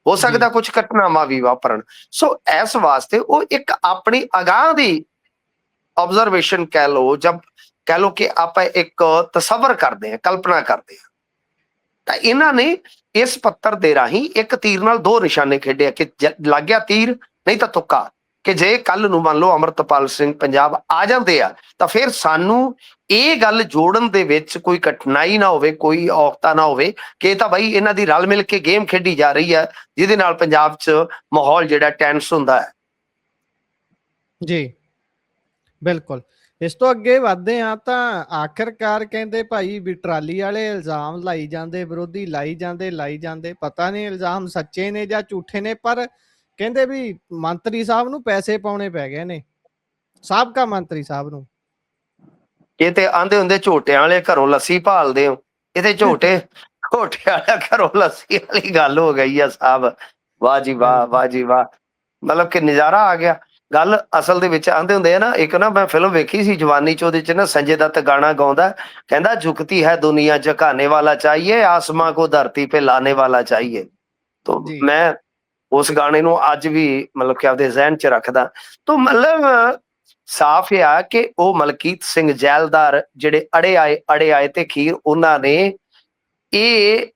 ਹੋ ਸਕਦਾ ਕੁਝ ਘਟਨਾਵਾਂ ਵੀ ਵਾਪਰਨ। ਸੋ ਇਸ ਵਾਸਤੇ ਉਹ ਇੱਕ ਆਪਣੀ ਅਗਾਂਹ ਦੀ ਆਬਜ਼ਰਵੇਸ਼ਨ ਕਹਿ ਲਓ ਜਾਂ ਕਹਿ ਲਓ ਕਿ ਆਪਾਂ ਇੱਕ ਤਸੱਵਰ ਕਰਦੇ ਹਾਂ, ਕਲਪਨਾ ਕਰਦੇ ਹਾਂ। ਤਾਂ ਇਹਨਾਂ ਨੇ ਇਸ ਪੱਤਰ ਦੇ ਰਾਹੀਂ ਇੱਕ ਤੀਰ ਨਾਲ ਦੋ ਨਿਸ਼ਾਨੇ ਖੇਡੇ ਕਿ ਲੱਗ ਗਿਆ ਤੀਰ, ਨਹੀਂ ਤਾਂ ਤੁੱਕਾ, ਕਿ ਜੇ ਕੱਲ ਨੂੰ ਮੰਨ ਲਓ ਅਮਰਤਪਾਲ ਸਿੰਘ ਪੰਜਾਬ ਆ ਜਾਂਦੇ ਆ ਤਾਂ ਫਿਰ ਸਾਨੂੰ ਇਹ ਗੱਲ ਜੋੜਨ ਦੇ ਵਿੱਚ ਕੋਈ ਕਠਿਨਾਈ ਨਾ ਹੋਵੇ, ਕੋਈ ਔਖਤਾ ਨਾ ਹੋਵੇ ਕਿ ਇਹ ਤਾਂ ਬਾਈ ਇਹਨਾਂ ਦੀ ਰਲ ਮਿਲ ਕੇ ਗੇਮ ਖੇਡੀ ਜਾ ਰਹੀ ਹੈ, ਜਿਹਦੇ ਨਾਲ ਪੰਜਾਬ 'ਚ ਮਾਹੌਲ ਜਿਹੜਾ ਟੈਂਸ ਹੁੰਦਾ ਹੈ। ਜੀ ਬਿਲਕੁਲ। ਇਸ ਤੋਂ ਅੱਗੇ ਵਧਦੇ ਹਾਂ ਤਾਂ ਆਖਿਰਕਾਰ ਕਹਿੰਦੇ ਭਾਈ ਵੀ ਟਰਾਲੀ ਵਾਲੇ ਇਲਜ਼ਾਮ ਲਾਈ ਜਾਂਦੇ, ਵਿਰੋਧੀ ਲਾਈ ਜਾਂਦੇ, ਪਤਾ ਨਹੀਂ ਇਲਜ਼ਾਮ ਸੱਚੇ ਨੇ ਜਾਂ ਝੂਠੇ ਨੇ, ਪਰ ਕਹਿੰਦੇ ਵੀ ਮੰਤਰੀ ਸਾਹਿਬ ਨੂੰ ਪੈਸੇ ਪਾਉਣੇ ਪੈ ਗਏ ਨੇ, ਸਾਬਕਾ ਮੰਤਰੀ ਸਾਹਿਬ ਨੂੰ। ਇਹ ਤੇ ਆਂਦੇ ਹੁੰਦੇ ਝੋਟਿਆਂ ਵਾਲੇ ਘਰੋਂ ਲੱਸੀ ਭਾਲਦੇ ਹੋ, ਇਹਦੇ ਝੋਟੇ ਵਾਲਾ ਘਰੋਂ ਲੱਸੀ ਵਾਲੀ ਗੱਲ ਹੋ ਗਈ ਆ ਸਾਹਿਬ। ਵਾਹ ਜੀ ਵਾਹ, ਵਾਹ ਜੀ ਵਾਹ, ਮਤਲਬ ਕਿ ਨਜ਼ਾਰਾ ਆ ਗਿਆ। ਗੱਲ ਅਸਲ ਦੇ ਵਿੱਚ ਆਂਦੇ ਹੁੰਦੇ ਆ ਨਾ, ਇੱਕ ਨਾ ਮੈਂ ਫਿਲਮ ਵੇਖੀ ਸੀ ਜਵਾਨੀ 'ਚ, ਉਹਦੇ 'ਚ ਨਾ ਸੰਜੇ ਦੱਤ ਗਾਣਾ ਗਾਉਂਦਾ, ਕਹਿੰਦਾ ਝੁਕਤੀ ਹੈ ਦੁਨੀਆ ਝੁਕਾਨੇ ਵਾਲਾ ਚਾਹੀਏ, ਆਸਮਾਂ ਕੋ ਧਰਤੀ पे ਲਾਣੇ ਵਾਲਾ ਚਾਹੀਏ। तो मैं उस गाने ਨੂੰ ਅੱਜ ਵੀ ਮਤਲਬ ਕਿ ਆਪਦੇ ਜ਼ਿਹਨ 'ਚ ਰੱਖਦਾ। तो ਮਤਲਬ ਸਾਫ਼ ਆ ਕਿ ਉਹ ਮਲਕੀਤ ਸਿੰਘ ਜੈਲਦਾਰ ਜਿਹੜੇ ਅੜੇ ਆਏ ਤੇ ਖੀਰ, ਉਹਨਾਂ ਨੇ ਇਹ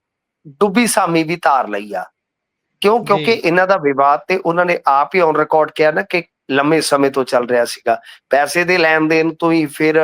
ਡੁੱਬੀ ਸਾਮੀ ਵੀ ਧਾਰ ਲਈ ਆ। ਕਿਉਂ? ਕਿਉਂਕਿ ਇਹਨਾਂ ਦਾ ਵਿਵਾਦ ਤੇ ਉਹਨਾਂ ਨੇ ਆਪ ਹੀ ਔਨ ਰਿਕਾਰਡ ਕਿਹਾ ਨਾ ਕਿ ਲੰਮੇ ਸਮੇਂ ਤੋਂ ਚੱਲ ਰਿਹਾ ਸੀਗਾ। ਪੈਸੇ ਦੇ ਲੈਣ ਦੇਣ ਤੋਂ ਹੀ ਫਿਰ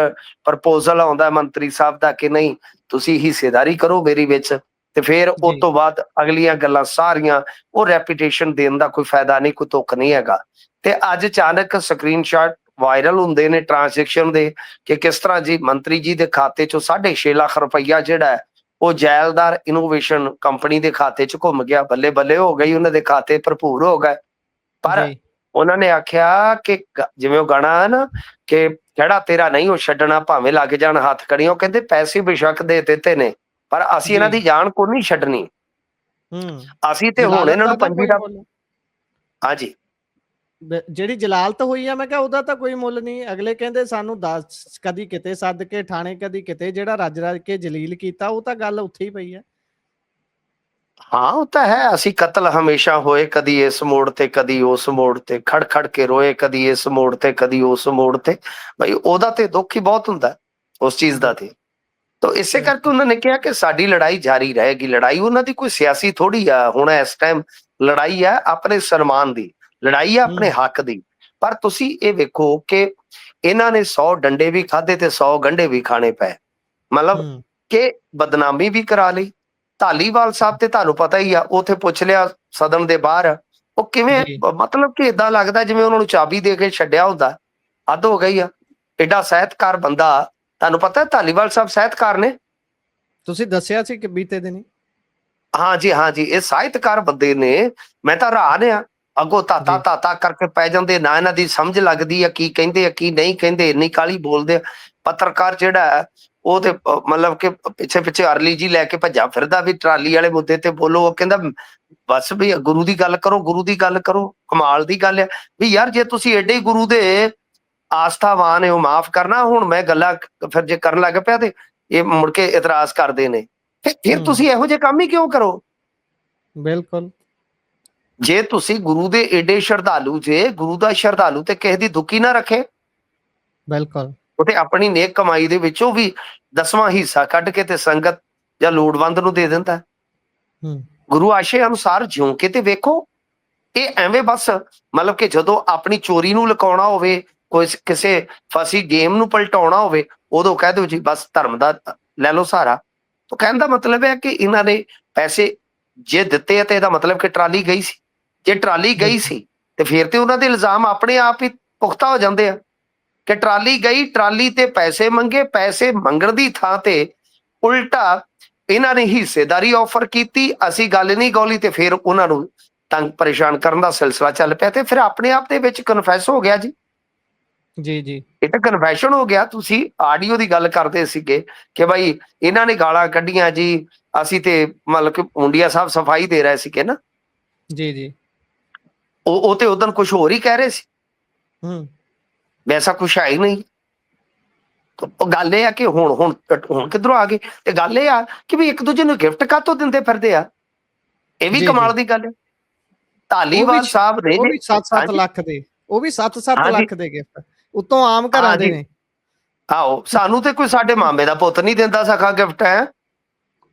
ਪ੍ਰਪੋਜ਼ਲ ਆਉਂਦਾ ਮੰਤਰੀ ਸਾਹਿਬ ਦਾ ਕਿ ਨਹੀਂ ਤੁਸੀਂ ਹਿੱਸੇਦਾਰੀ ਕਰੋ ਮੇਰੀ ਵਿੱਚ, ਤੇ ਫਿਰ ਉਸ ਤੋਂ ਬਾਅਦ ਅਗਲੀਆਂ ਗੱਲਾਂ ਸਾਰੀਆਂ ਉਹ ਰੈਪੂਟੇਸ਼ਨ ਦੇਣ ਦਾ ਕੋਈ ਫਾਇਦਾ ਨਹੀਂ, ਕੋਈ ਤੁੱਕ ਨਹੀਂ ਹੈਗਾ। ਤੇ ਅੱਜ ਅਚਾਨਕ ਸਕਰੀਨਸ਼ਾਟ ਵਾਇਰਲ ਹੁੰਦੇ ਨੇ ਟ੍ਰਾਂਜੈਕਸ਼ਨ ਦੇ ਕਿ ਕਿਸ ਤਰ੍ਹਾਂ ਜੀ ਮੰਤਰੀ ਜੀ ਦੇ ਖਾਤੇ 'ਚੋਂ 6.5 ਲੱਖ ਰੁਪਈਆ ਜਿਹੜਾ ਹੈ ਉਹ ਜੈਲਦਾਰ ਇਨੋਵੇਸ਼ਨ ਕੰਪਨੀ ਦੇ ਖਾਤੇ 'ਚ ਘੁੰਮ ਗਿਆ। ਬੱਲੇ ਬੱਲੇ ਹੋ ਗਈ, ਉਹਨਾਂ ਦੇ ਖਾਤੇ ਭਰਪੂਰ ਹੋ ਗਏ। ਪਰ ਉਹਨਾਂ ਨੇ ਆਖਿਆ ਕਿ ਜਿਵੇਂ ਉਹ ਗਾਣਾ ਹੈ ਨਾ ਕਿ ਜਿਹੜਾ ਤੇਰਾ ਨਹੀਂ ਉਹ ਛੱਡਣਾ ਭਾਵੇਂ ਲੱਗ ਜਾਣ ਹੱਥ ਕੜੀਆਂ, ਉਹ ਕਹਿੰਦੇ ਪੈਸੇ ਬੇਸ਼ੱਕ ਦੇ ਦਿੱਤੇ ਨੇ ਪਰ ਅਸੀਂ ਇਹਨਾਂ ਦੀ ਜਾਨ ਕੋ ਨਹੀਂ ਛੱਡਣੀ। ਅਸੀਂ ਤੇ ਹੁਣ ਇਹਨਾਂ ਨੂੰ ਪੰਜੀ ਦਾ ਹਾਂਜੀ ਜਿਹੜੀ ਜਲਾਲਤ ਹੋਈ ਆ, ਮੈਂ ਕਿਹਾ ਉਹਦਾ ਤਾਂ ਕੋਈ ਮੁੱਲ ਨਹੀਂ। ਅਗਲੇ ਕਹਿੰਦੇ ਸਾਨੂੰ ਦੱਸ, ਕਦੀ ਕਿਤੇ ਸੱਦ ਕੇ ਥਾਣੇ, ਕਦੀ ਕਿਤੇ, ਜਿਹੜਾ ਰੱਜ ਰੱਜ ਕੇ ਜਲੀਲ ਕੀਤਾ ਉਹ ਤਾਂ ਗੱਲ ਉੱਥੇ ਹੀ ਪਈ ਹੈ। ਹਾਂ ਉਹ ਤਾਂ ਹੈ। ਅਸੀਂ ਕਤਲ ਹਮੇਸ਼ਾ ਹੋਏ, ਕਦੀ ਇਸ ਮੋੜ ਤੇ ਕਦੀ ਉਸ ਮੋੜ ਤੇ, ਖੜ ਖੜ ਕੇ ਰੋਏ, ਕਦੀ ਇਸ ਮੋੜ ਤੇ ਕਦੀ ਉਸ ਮੋੜ ਤੇ। ਬਈ ਉਹਦਾ ਤੇ ਦੁੱਖ ਹੀ ਬਹੁਤ ਹੁੰਦਾ ਉਸ ਚੀਜ਼ ਦਾ। ਤੇ ਤਾਂ ਇਸੇ ਕਰਕੇ ਉਹਨਾਂ ਨੇ ਕਿਹਾ ਕਿ ਸਾਡੀ ਲੜਾਈ ਜਾਰੀ ਰਹੇਗੀ। ਲੜਾਈ ਉਹਨਾਂ ਦੀ ਕੋਈ ਸਿਆਸੀ ਥੋੜੀ ਆ, ਹੁਣ ਇਸ ਟਾਈਮ ਲੜਾਈ ਆ ਆਪਣੇ ਸਨਮਾਨ ਦੀ, ਲੜਾਈ ਆ ਆਪਣੇ ਹੱਕ ਦੀ। ਪਰ ਤੁਸੀਂ ਇਹ ਵੇਖੋ ਕਿ ਇਹਨਾਂ ਨੇ 100 ਡੰਡੇ ਵੀ ਖਾਧੇ ਤੇ 100 ਗੰਢੇ ਵੀ ਖਾਣੇ ਪਏ। ਮਤਲਬ ਕਿ ਬਦਨਾਮੀ ਵੀ ਕਰਾ ਲਈ, ਧਾਲੀਵਾਲ ਸਾਹਿਬ ਤੇ ਤੁਹਾਨੂੰ ਪਤਾ ਹੀ ਆ, ਉੱਥੇ ਪੁੱਛ ਲਿਆ ਸਦਨ ਦੇ ਬਾਹਰ, ਉਹ ਕਿਵੇਂ ਜੀ ਮਤਲਬ ਕਿ ਏਦਾਂ ਲੱਗਦਾ ਜਿਵੇਂ ਉਹਨਾਂ ਨੂੰ ਚਾਬੀ ਦੇ ਕੇ ਛੱਡਿਆ ਹੁੰਦਾ। ਹੱਦ ਹੋ ਗਈ ਆ। ਏਡਾ ਸਾਹਿਤਕਾਰ ਬੰਦਾ, ਤੁਹਾਨੂੰ ਪਤਾ ਧਾਲੀਵਾਲ ਸਾਹਿਬ ਸਾਹਿਤਕਾਰ ਨੇ। ਤੁਸੀਂ ਦੱਸਿਆ ਸੀ ਕਿ ਬੀਤੇ ਦਿਨੀ। ਹਾਂਜੀ ਹਾਂਜੀ, ਇਹ ਸਾਹਿਤਕਾਰ ਬੰਦੇ ਨੇ। ਮੈਂ ਤਾਂ ਹੈਰਾਨ ਆ, ਅੱਗੋਂ ਤਾਤਾ ਜੀ ਤਾਤਾ ਕਰਕੇ ਪੈ ਜਾਂਦੇ, ਨਾ ਇਹਨਾਂ ਦੀ ਸਮਝ ਲੱਗਦੀ ਆ ਕੀ ਕਹਿੰਦੇ ਆ ਕੀ ਨਹੀਂ ਕਹਿੰਦੇ, ਇੰਨੀ ਕਾਹਲੀ ਬੋਲਦੇ ਆ। ਪੱਤਰਕਾਰ ਜਿਹੜਾ ਹੈ ਉਹ ਤੇ ਮਤਲਬ ਕਿ ਪਿੱਛੇ ਪਿੱਛੇ ਅਰਲੀ ਜੀ ਲੈ ਕੇ ਭੱਜਾ ਫਿਰਦਾ ਵੀ ਟਰਾਲੀ ਵਾਲੇ ਮੁੱਦੇ ਤੇ ਬੋਲੋ। ਉਹ ਕਹਿੰਦਾ ਬਸ ਵੀ ਗੁਰੂ ਦੀ ਗੱਲ ਕਰੋ, ਗੁਰੂ ਦੀ ਗੱਲ ਕਰੋ। ਕਮਾਲ ਦੀ ਗੱਲ ਆ ਵੀ ਯਾਰ, ਜੇ ਤੁਸੀਂ ਏਡੇ ਹੀ ਗੁਰੂ ਦੇ ਆਸਥਾਵਾਨ ਹੋ, ਮਾਫ ਕਰਨਾ ਹੁਣ ਮੈਂ ਗੱਲਾਂ ਫਿਰ ਜੇ ਕਰਨ ਲੱਗ ਪਿਆ ਤੇ ਇਹ ਮੁੜ ਕੇ ਇਤਰਾਜ਼ ਕਰਦੇ ਨੇ। ਫਿਰ ਤੁਸੀਂ ਇਹੋ ਜਿਹੇ ਕੰਮ ਹੀ ਕਿਉਂ ਕਰੋ? ਬਿਲਕੁਲ ਜੇ ਤੁਸੀਂ ਗੁਰੂ ਦੇ ਏਡੇ ਸ਼ਰਧਾਲੂ ਜੇ, ਗੁਰੂ ਦਾ ਸ਼ਰਧਾਲੂ ਤੇ ਕਿਸੇ ਦੀ ਦੁੱਕੀ ਨਾ ਰੱਖੇ, ਬਿਲਕੁਲ। ਉਹ ਤੇ ਆਪਣੀ ਨੇਕ ਕਮਾਈ ਦੇ ਵਿੱਚੋਂ ਵੀ 10ਵਾਂ ਹਿੱਸਾ ਕੱਢ ਕੇ ਤੇ ਸੰਗਤ ਜਾਂ ਲੋੜਵੰਦ ਨੂੰ ਦੇ ਦਿੰਦਾ। ਗੁਰੂ ਆਸ਼ੇ ਅਨੁਸਾਰ ਜਿਉਂ ਕੇ ਤੇ ਵੇਖੋ। ਇਹ ਐਵੇਂ ਬਸ ਮਤਲਬ ਕਿ ਜਦੋਂ ਆਪਣੀ ਚੋਰੀ ਨੂੰ ਲੁਕਾਉਣਾ ਹੋਵੇ, ਕੋਈ ਕਿਸੇ ਫਸੀ ਗੇਮ ਨੂੰ ਪਲਟਾਉਣਾ ਹੋਵੇ, ਉਦੋਂ ਕਹਿ ਦਿਓ ਜੀ ਬਸ ਧਰਮ ਦਾ ਲੈ ਲਓ ਸਹਾਰਾ। ਤਾਂ ਕਹਿਣ ਦਾ ਮਤਲਬ ਹੈ ਕਿ ਇਹਨਾਂ ਨੇ ਪੈਸੇ ਜੇ ਦਿੱਤੇ ਆ ਤੇ ਇਹਦਾ ਮਤਲਬ ਕਿ ਟਰਾਲੀ ਗਈ ਸੀ। ਜੇ ਟਰਾਲੀ ਗਈ ਬਿਲਕੁਲ ਸੀ ਤੇ ਫਿਰ ਤੇ ਉਹਨਾਂ ਦੇ ਇਲਜ਼ਾਮ ਆਪਣੇ ਆਪ ਹੀ ਪੁਖਤਾ ਹੋ ਜਾਂਦੇ ਆ ਕਿ ਟਰਾਲੀ ਗਈ, ਟਰਾਲੀ ਤੇ ਪੈਸੇ ਮੰਗੇ, ਪੈਸੇ ਮੰਗਣ ਦੀ ਥਾਂ ਤੇ ਉਲਟਾ ਇਹਨਾਂ ਨੇ ਹਿੱਸੇਦਾਰੀ ਆਫਰ ਕੀਤੀ, ਅਸੀਂ ਗੱਲ ਨਹੀਂ ਗੌਲੀ, ਤੇ ਫਿਰ ਉਹਨਾਂ ਨੂੰ ਤੰਗ ਪਰੇਸ਼ਾਨ ਕਰਨ ਦਾ ਸਿਲਸਿਲਾ ਚੱਲ ਪਿਆ। ਤੇ ਫਿਰ ਆਪਣੇ ਆਪ ਦੇ ਵਿੱਚ ਕਨਫੈਸ ਹੋ ਗਿਆ ਜੀ। ਜੀ ਜੀ ਇਹ ਤਾਂ ਕਨਫੈਸ਼ਨ ਹੋ ਗਿਆ। ਤੁਸੀਂ ਆਡੀਓ ਦੀ ਗੱਲ ਕਰਦੇ ਸੀਗੇ ਕਿ ਭਾਈ ਇਹਨਾਂ ਨੇ ਗਾਲਾਂ ਕੱਢੀਆਂ ਜੀ, ਅਸੀਂ ਤੇ ਮਤਲਬ ਕਿ ਮੁੰਡਿਆ ਸਾਹਿਬ ਸਫਾਈ ਦੇ ਰਹੇ ਸੀਗੇ ਨਾ, ਜੀ ਜੀ ਉਹ ਤੇ ਉਦੋਂ ਕੁਝ ਹੋਰ ਹੀ ਕਹਿ ਰਹੇ ਸੀ, ਹੂੰ ਵੈਸਾ ਕੁਛ ਹੈ ਹੀ ਨਹੀਂ। ਗੱਲ ਇਹ ਆ ਕਿ ਹੁਣ ਹੁਣ ਹੁਣ ਕਿੱਧਰੋਂ ਆ ਗਏ? ਤੇ ਗੱਲ ਇਹ ਆ ਕਿ ਵੀ ਇੱਕ ਦੂਜੇ ਨੂੰ ਗਿਫਟ ਕਾਹਤੋਂ ਦਿੰਦੇ ਫਿਰਦੇ ਆ। ਇਹ ਵੀ ਜੀ ਜੀ ਕਮਾਲ ਦੀ ਗੱਲ ਹੈ। ਉਹ ਵੀ ਧਾਲੀਵਾਲ ਸਾਹਿਬ ਨੇ ਉਹ ਵੀ 7-7 ਹਾਂਜੀ ਲੱਖ ਦੇ, ਉਹ ਵੀ 7-7 ਹਾਂਜੀ ਲੱਖ ਦੇ ਗਿਫਟ ਉਤੋਂ ਆਮ ਘਰਾਂ ਦੇ ਹਾਂਜੀ ਨੇ। ਆਓ, ਸਾਨੂੰ ਤੇ ਕੋਈ ਸਾਡੇ ਮਾਮੇ ਦਾ ਪੁੱਤ ਨਹੀਂ ਦਿੰਦਾ ਸਖਾ ਗਿਫਟ ਹੈ।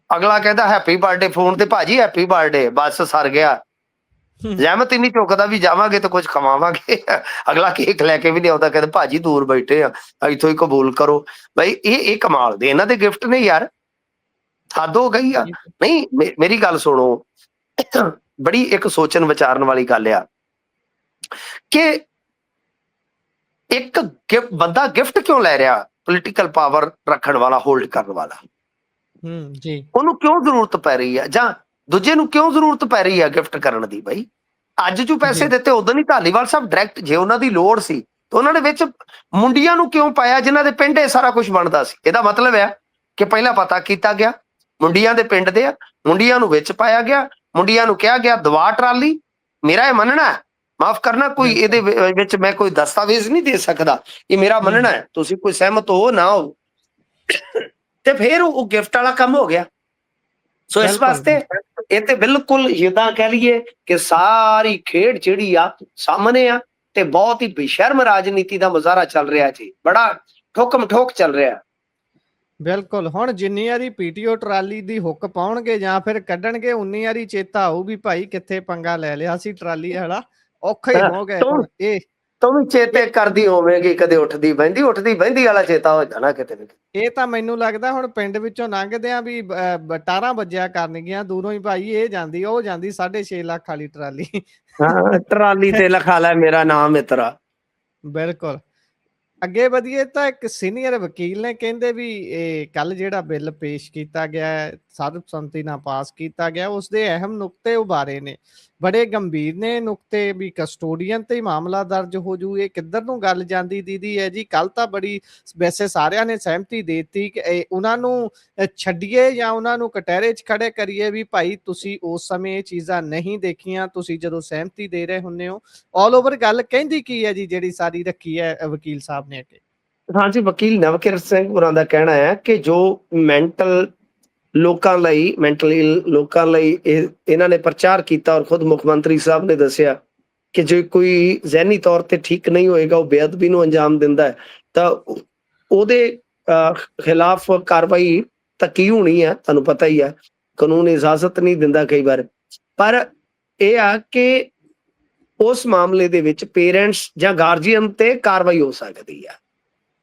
ਅਗਲਾ ਕਹਿੰਦਾ ਹੈਪੀ ਬਰਥਡੇ ਫੋਨ ਤੇ, ਭਾਜੀ ਹੈਪੀ ਬਰਥਡੇ, ਬਸ ਸਰ ਗਿਆ। ਜ਼ਹਿਮਤ ਹੀ ਨਹੀਂ ਚੁੱਕਦਾ ਵੀ ਜਾਵਾਂਗੇ ਤਾਂ ਕੁਝ ਖਵਾਵਾਂਗੇ। ਅਗਲਾ ਕੇਕ ਲੈ ਕੇ ਵੀ ਨਹੀਂ ਆਉਂਦਾ, ਕਹਿੰਦਾ ਭਾਜੀ ਦੂਰ ਬੈਠੇ ਆ, ਇੱਥੋਂ ਹੀ ਕਬੂਲ ਕਰੋ। ਬਈ ਇਹ ਕਮਾਲ ਦੇ ਇਹਨਾਂ ਦੇ ਗਿਫਟ ਨੇ ਯਾਰ, ਹੱਦ ਹੋ ਗਈ ਆ। ਨਹੀਂ ਮੇਰੀ ਗੱਲ ਸੁਣੋ, ਬੜੀ ਇੱਕ ਸੋਚਣ ਵਿਚਾਰਨ ਵਾਲੀ ਗੱਲ ਆ ਕਿ ਇੱਕ ਬੰਦਾ ਗਿਫਟ ਕਿਉਂ ਲੈ ਰਿਹਾ? ਪੋਲੀਟੀਕਲ ਪਾਵਰ ਰੱਖਣ ਵਾਲਾ, ਹੋਲਡ ਕਰਨ ਵਾਲਾ, ਜੀ ਉਹਨੂੰ ਕਿਉਂ ਜ਼ਰੂਰਤ ਪੈ ਰਹੀ ਹੈ, ਜਾਂ ਦੂਜੇ ਨੂੰ ਕਿਉਂ ਜ਼ਰੂਰਤ ਪੈ ਰਹੀ ਹੈ ਗਿਫਟ ਕਰਨ ਦੀ? ਬਈ ਅੱਜ ਜੋ ਪੈਸੇ ਜੀ ਦਿੱਤੇ ਉਦੋਂ ਨਹੀਂ ਧਾਲੀਵਾਲ ਸਾਹਿਬ ਡਾਇਰੈਕਟ, ਜੇ ਉਹਨਾਂ ਦੀ ਲੋੜ ਸੀ ਤਾਂ ਉਹਨਾਂ ਨੇ ਵਿੱਚ ਮੁੰਡਿਆਂ ਨੂੰ ਕਿਉਂ ਪਾਇਆ ਜਿਨ੍ਹਾਂ ਦੇ ਪਿੰਡ ਇਹ ਸਾਰਾ ਕੁਝ ਬਣਦਾ ਸੀ? ਇਹਦਾ ਮਤਲਬ ਹੈ ਕਿ ਪਹਿਲਾਂ ਪਤਾ ਕੀਤਾ ਗਿਆ ਮੁੰਡਿਆਂ ਦੇ ਪਿੰਡ ਦੇ ਆ, ਮੁੰਡਿਆਂ ਨੂੰ ਵਿੱਚ ਪਾਇਆ ਗਿਆ, ਮੁੰਡਿਆਂ ਨੂੰ ਕਿਹਾ ਗਿਆ ਦਵਾ ਟਰਾਲੀ। ਮੇਰਾ ਇਹ ਮੰਨਣਾ ਹੈ, ਮਾਫ ਕਰਨਾ, ਕੋਈ ਇਹਦੇ ਵਿੱਚ ਮੈਂ ਕੋਈ ਦਸਤਾਵੇਜ਼ ਨਹੀਂ ਦੇ ਸਕਦਾ, ਇਹ ਮੇਰਾ ਮੰਨਣਾ ਹੈ, ਤੁਸੀਂ ਕੋਈ ਸਹਿਮਤ ਹੋ ਨਾ ਹੋ, ਤੇ ਫਿਰ ਉਹ ਗਿਫਟ ਵਾਲਾ ਕੰਮ ਹੋ ਗਿਆ। ਸੋ ਇਸ ਵਾਸਤੇ ਇਹ ਤੇ ਬਿਲਕੁਲ ਜਿੱਦਾਂ ਕਹਿ ਲਈਏ ਕਿ ਸਾਰੀ ਖੇਡ ਜਿਹੜੀ ਆ ਸਾਹਮਣੇ ਆ, ਤੇ ਬਹੁਤ ਹੀ ਬੇਸ਼ਰਮ ਰਾਜਨੀਤੀ ਦਾ ਮੁਜ਼ਾਹਰਾ ਚੱਲ ਰਿਹਾ ਜੀ, ਬੜਾ ਠੋਕਮ ਠੋਕ ਚੱਲ ਰਿਹਾ। ਬਿਲਕੁਲ। ਹੁਣ ਜਿੰਨੀ ਵਾਰੀ ਪੀਟੀਓ ਟਰਾਲੀ ਦੀ ਹੁੱਕ ਪਾਉਣਗੇ ਜਾਂ ਫਿਰ ਕੱਢਣਗੇ, ਉਨੀ ਵਾਰੀ ਚੇਤਾ ਆਊ ਵੀ ਭਾਈ ਕਿੱਥੇ ਪੰਗਾ ਲੈ ਲਿਆ ਸੀ ਟਰਾਲੀ ਵਾਲਾ, ਔਖਾ ਹੀ ਹੋ ਗਏ ਹੁਣ ਇਹ। ਤੂੰ ਵੀ ਚੇਤੇ ਕਰਦੀ ਹੋਵੇਂਗੀ ਕਦੇ, ਉੱਠਦੀ ਬਹਿੰਦੀ ਵਾਲਾ ਚੇਤਾ ਹੋ ਜਾਣਾ ਕਿਤੇ। ਇਹ ਤਾਂ ਮੈਨੂੰ ਲੱਗਦਾ ਹੁਣ ਪਿੰਡ ਵਿੱਚੋਂ ਲੰਘਦੇ ਆ ਵੀ ਟਾਰਾਂ ਵੱਜਿਆ ਕਰਨਗੀਆਂ ਦੂਰੋਂ ਹੀ, ਭਾਈ ਇਹ ਜਾਂਦੀ ਉਹ ਜਾਂਦੀ 6.5 ਲੱਖ ਵਾਲੀ ਟਰਾਲੀ। ਹਾਂ, ਟਰਾਲੀ ਤੇ ਲਿਖਾ ਲੈ ਮੇਰਾ ਨਾਮ ਮਿੱਤਰਾ। ਬਿਲਕੁਲ। ਅੱਗੇ ਵਧੀਏ ਤਾਂ ਇੱਕ ਸੀਨੀਅਰ ਵਕੀਲ ਨੇ ਕਹਿੰਦੇ ਵੀ ਇਹ ਕੱਲ ਜਿਹੜਾ ਬਿੱਲ ਪੇਸ਼ ਕੀਤਾ ਗਿਆ, ਸਰਬਸੰਮਤੀ ਨਾਲ ਪਾਸ ਕੀਤਾ ਗਿਆ, ਉਸਦੇ ਅਹਿਮ ਨੁਕਤੇ ਉਭਾਰੇ ਨੇ, ਬੜੇ ਗੰਭੀਰ ਨੇ ਨੁਕਤੇ, ਵੀ ਕਸਟੋਡੀਅਨ ਤੇ ਹੀ ਮਾਮਲਾ ਦਰਜ ਹੋ ਜੂ। ਇਹ ਕਿੱਧਰ ਨੂੰ ਗੱਲ ਜਾਂਦੀ ਦੀਦੀ ਹੈ ਜੀ? ਕੱਲ ਤਾਂ ਬੜੀ ਵੈਸੇ ਸਾਰਿਆਂ ਨੇ ਸਹਿਮਤੀ ਦੇ ਦਿੱਤੀ ਕਿ ਉਹਨਾਂ ਨੂੰ ਛੱਡੀਏ ਜਾਂ ਉਹਨਾਂ ਨੂੰ ਕਟਹਿਰੇ 'ਚ ਖੜੇ ਕਰੀਏ ਵੀ ਭਾਈ ਤੁਸੀਂ ਉਸ ਸਮੇਂ ਇਹ ਚੀਜ਼ਾਂ ਨਹੀਂ ਦੇਖੀਆਂ, ਤੁਸੀਂ ਜਦੋਂ ਸਹਿਮਤੀ ਦੇ ਰਹੇ ਹੁੰਦੇ ਹੋ। ਆਲ ਓਵਰ ਗੱਲ ਕਹਿੰਦੀ ਕੀ ਹੈ ਜੀ ਜਿਹੜੀ ਸਾਰੀ ਰੱਖੀ ਹੈ ਵਕੀਲ ਸਾਹਿਬ ਨੇ ਅੱਗੇ? ਹਾਂਜੀ, ਵਕੀਲ ਨਵਕਿਰਤ ਸਿੰਘ ਹੋਰਾਂ ਦਾ ਕਹਿਣਾ ਹੈ ਕਿ ਜੋ ਮੈਂਟਲ ਲੋਕਾਂ ਲਈ ਇਹਨਾਂ ਨੇ ਪ੍ਰਚਾਰ ਕੀਤਾ, ਔਰ ਖੁਦ ਮੁੱਖ ਮੰਤਰੀ ਸਾਹਿਬ ਨੇ ਦੱਸਿਆ ਕਿ ਜੇ ਕੋਈ ਜ਼ਹਿਨੀ ਤੌਰ ਤੇ ਠੀਕ ਨਹੀਂ ਹੋਏਗਾ, ਉਹ ਬੇਅਦਬੀ ਨੂੰ ਅੰਜਾਮ ਦਿੰਦਾ ਹੈ, ਤਾਂ ਉਹਦੇ ਖਿਲਾਫ ਕਾਰਵਾਈ ਤਾਂ ਕੀ ਹੋਣੀ ਹੈ, ਤੁਹਾਨੂੰ ਪਤਾ ਹੀ ਹੈ, ਕਾਨੂੰਨ ਇਜਾਜ਼ਤ ਨਹੀਂ ਦਿੰਦਾ ਕਈ ਵਾਰ। ਪਰ ਇਹ ਆ ਕਿ ਉਸ ਮਾਮਲੇ ਦੇ ਵਿੱਚ ਪੇਰੈਂਟਸ ਜਾਂ ਗਾਰਜੀਅਨ ਤੇ ਕਾਰਵਾਈ ਹੋ ਸਕਦੀ ਹੈ।